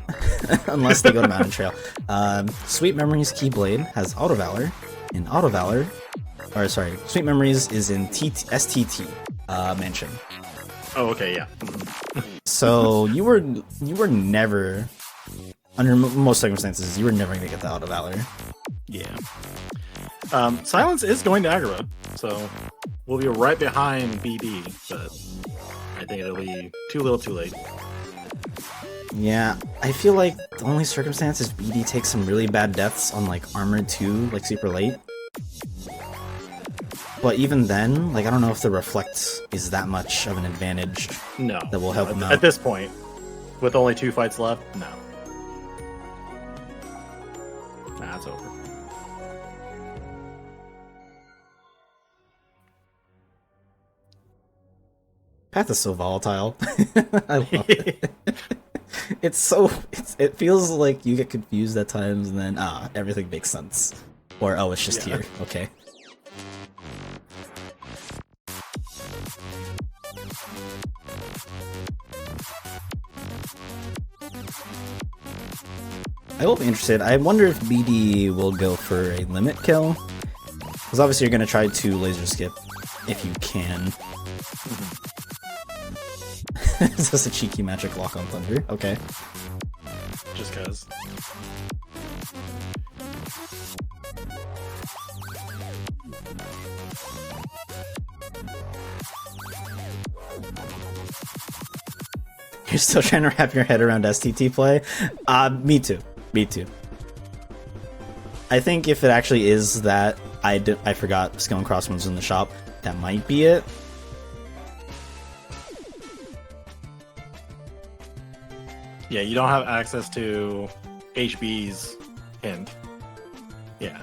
unless they go to Mountain Trail. Sweet Memories Keyblade has Auto Valor, and Auto Valor... Or, sorry, Sweet Memories is in STT Mansion. Oh, okay, yeah. So you were never... Under most circumstances, you were never going to get the Auto Valor. Yeah. Silence is going to Agrabah, so we'll be right behind BD, but I think it'll be too little too late. Yeah, I feel like the only circumstance is BD takes some really bad deaths on, like, Armored 2, like, super late. But even then, like, I don't know if the Reflect is that much of an advantage. No. That will help him out. At this point, with only 2 fights left, no. Nah, it's over. Path is so volatile. I love it. It feels like you get confused at times, and then everything makes sense. Or oh, it's just here. Okay. I will be interested. I wonder if BD will go for a limit kill, because obviously you're going to try to laser skip if you can. Is this a cheeky magic lock on Thunder? Okay. Just cause. You're still trying to wrap your head around STT play? Me too. Me too. I think if it actually is that I forgot Skill and Cross moves in the shop, that might be it. Yeah, you don't have access to HB's hint. Yeah,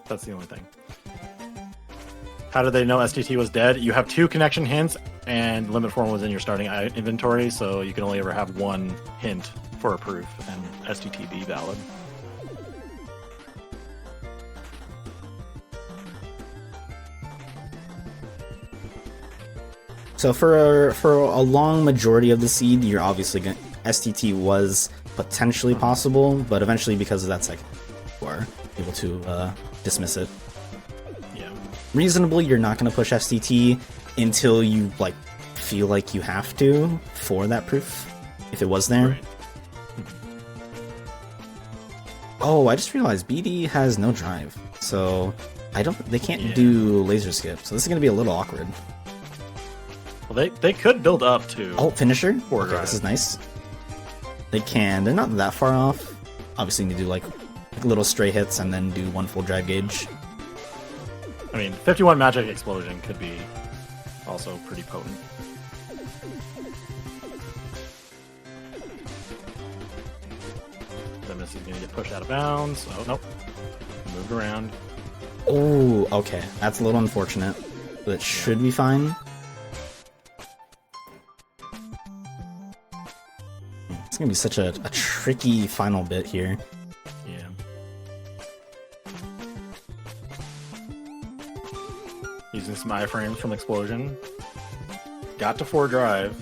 that's the only thing. How did they know STT was dead? You have 2 connection hints, and Limit Form was in your starting inventory, so you can only ever have 1 hint for a proof, and STT be valid. So for a long majority of the seed, you're obviously going STT was potentially possible, but eventually because of that second, you are able to dismiss it. Yeah. Reasonably, you're not going to push STT until you like feel like you have to for that proof, if it was there. Right. Oh, I just realized BD has no drive, so they can't do laser skip, so this is going to be a little awkward. Well, they could build up to... Oh, finisher? Okay, this is nice. They can. They're not that far off. Obviously, you need to do like little stray hits and then do 1 full drive gauge. I mean, 51 Magic Explosion could be also pretty potent. Then this is going to get pushed out of bounds. Oh, nope. Moved around. Oh, okay. That's a little unfortunate, but it should be fine. It's going to be such a tricky final bit here. Yeah. Using some iframes from Explosion. Got to 4 drive.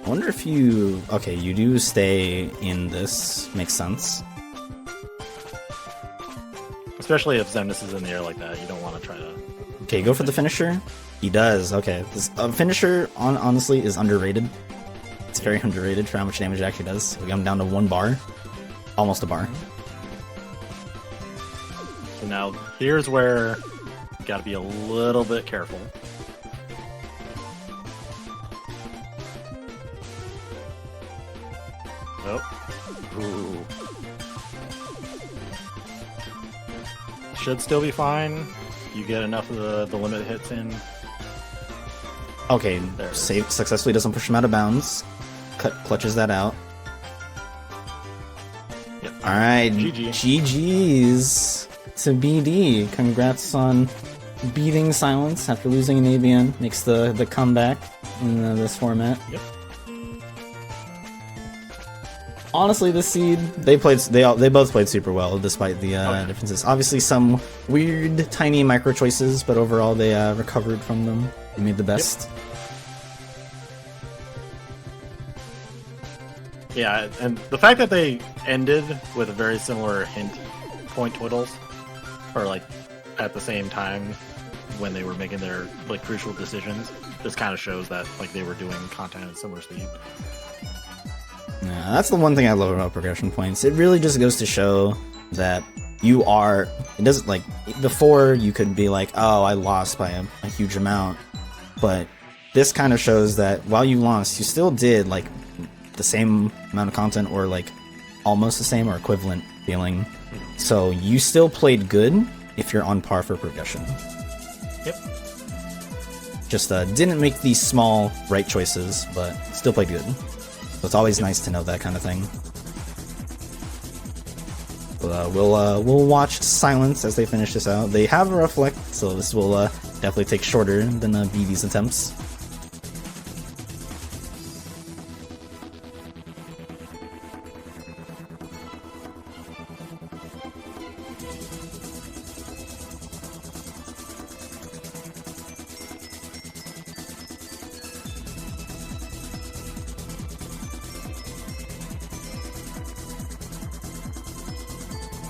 I wonder if you... Okay, you do stay in this. Makes sense. Especially if Xemnas is in the air like that, you don't want to try to... Okay, go for the finisher. He does, okay. This finisher, honestly, is underrated. It's very underrated for how much damage it actually does. We come down to 1 bar. Almost a bar. So now, here's where you gotta be a little bit careful. Oh. Ooh. should still be fine. You get enough of the limit hits in. Okay, save successfully doesn't push him out of bounds. Clutches that out. Yep. Alright, GG's to BD. Congrats on beating Silence after losing an ABN. Makes the comeback in this format. Yep. Honestly, this seed they both played super well despite the differences. Obviously, some weird tiny micro choices, but overall they recovered from them. They made the best. Yep. Yeah, and the fact that they ended with a very similar hint point totals, or like at the same time when they were making their like crucial decisions, just kind of shows that like they were doing content at similar speed. Yeah, that's the one thing I love about progression points. It really just goes to show that you are. It doesn't like before you could be like, oh, I lost by a huge amount, but this kind of shows that while you lost, you still did like the same amount of content or like almost the same or equivalent feeling. So you still played good if you're on par for progression. Yep. Just didn't make these small right choices, but still played good. So it's always nice to know that kind of thing. We'll watch Silence as they finish this out. They have a reflect, so this will definitely take shorter than BD's attempts.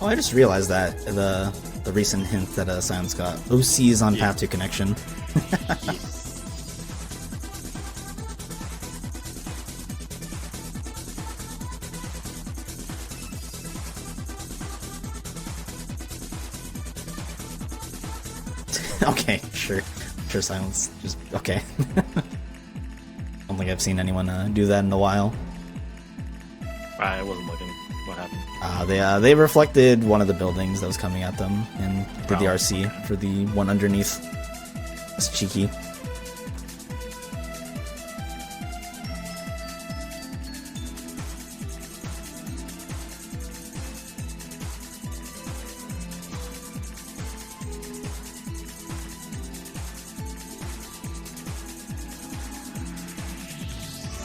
Oh, I just realized that the recent hint that Silence got. OC is on path to connection. Okay, sure Silence. Just okay. Don't think I've seen anyone do that in a while. I wasn't looking. What happened? They reflected one of the buildings that was coming at them and did the RC for the one underneath. It's cheeky.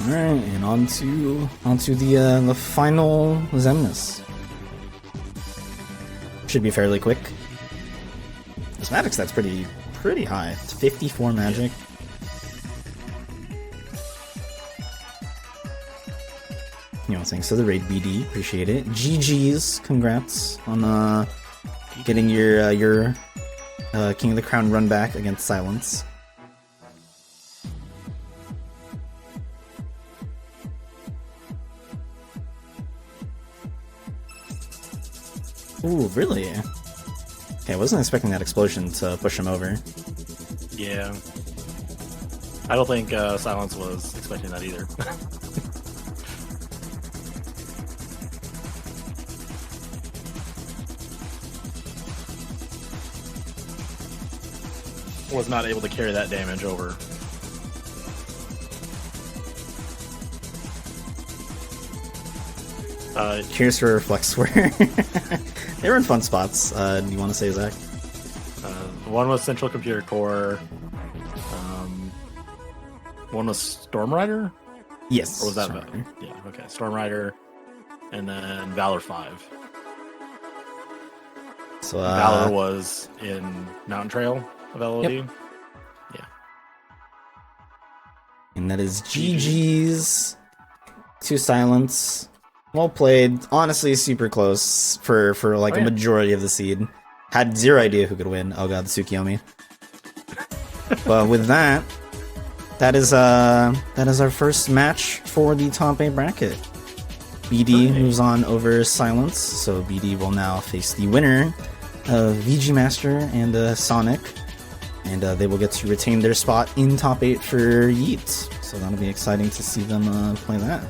Alright, and onto the final Zemnis. Should be fairly quick. Cosmetics, that's pretty high. It's 54 magic. You know, thanks to the raid BD, appreciate it. GG's, congrats on getting your King of the Crown run back against Silence. Ooh, really? Okay, I wasn't expecting that explosion to push him over. Yeah. I don't think Silence was expecting that either. Was not able to carry that damage over. Cheers for Reflex Square. They were in fun spots. Do you want to say, Zach? One was Central Computer Core. One was Storm Rider? Yes. Or was that Storm Rider. Yeah, okay. Storm Rider. And then Valor 5. So Valor was in Mountain Trail of LOD. Yep. Yeah. And that is GG's to Silence. Well played. Honestly, super close for like a majority of the seed. Had zero idea who could win. Oh god, the Tsukiyomi. But with that is our first match for the top 8 bracket. BD moves on over Silence, so BD will now face the winner of VG Master and Sonic, and they will get to retain their spot in top 8 for Yeet. So that'll be exciting to see them play that.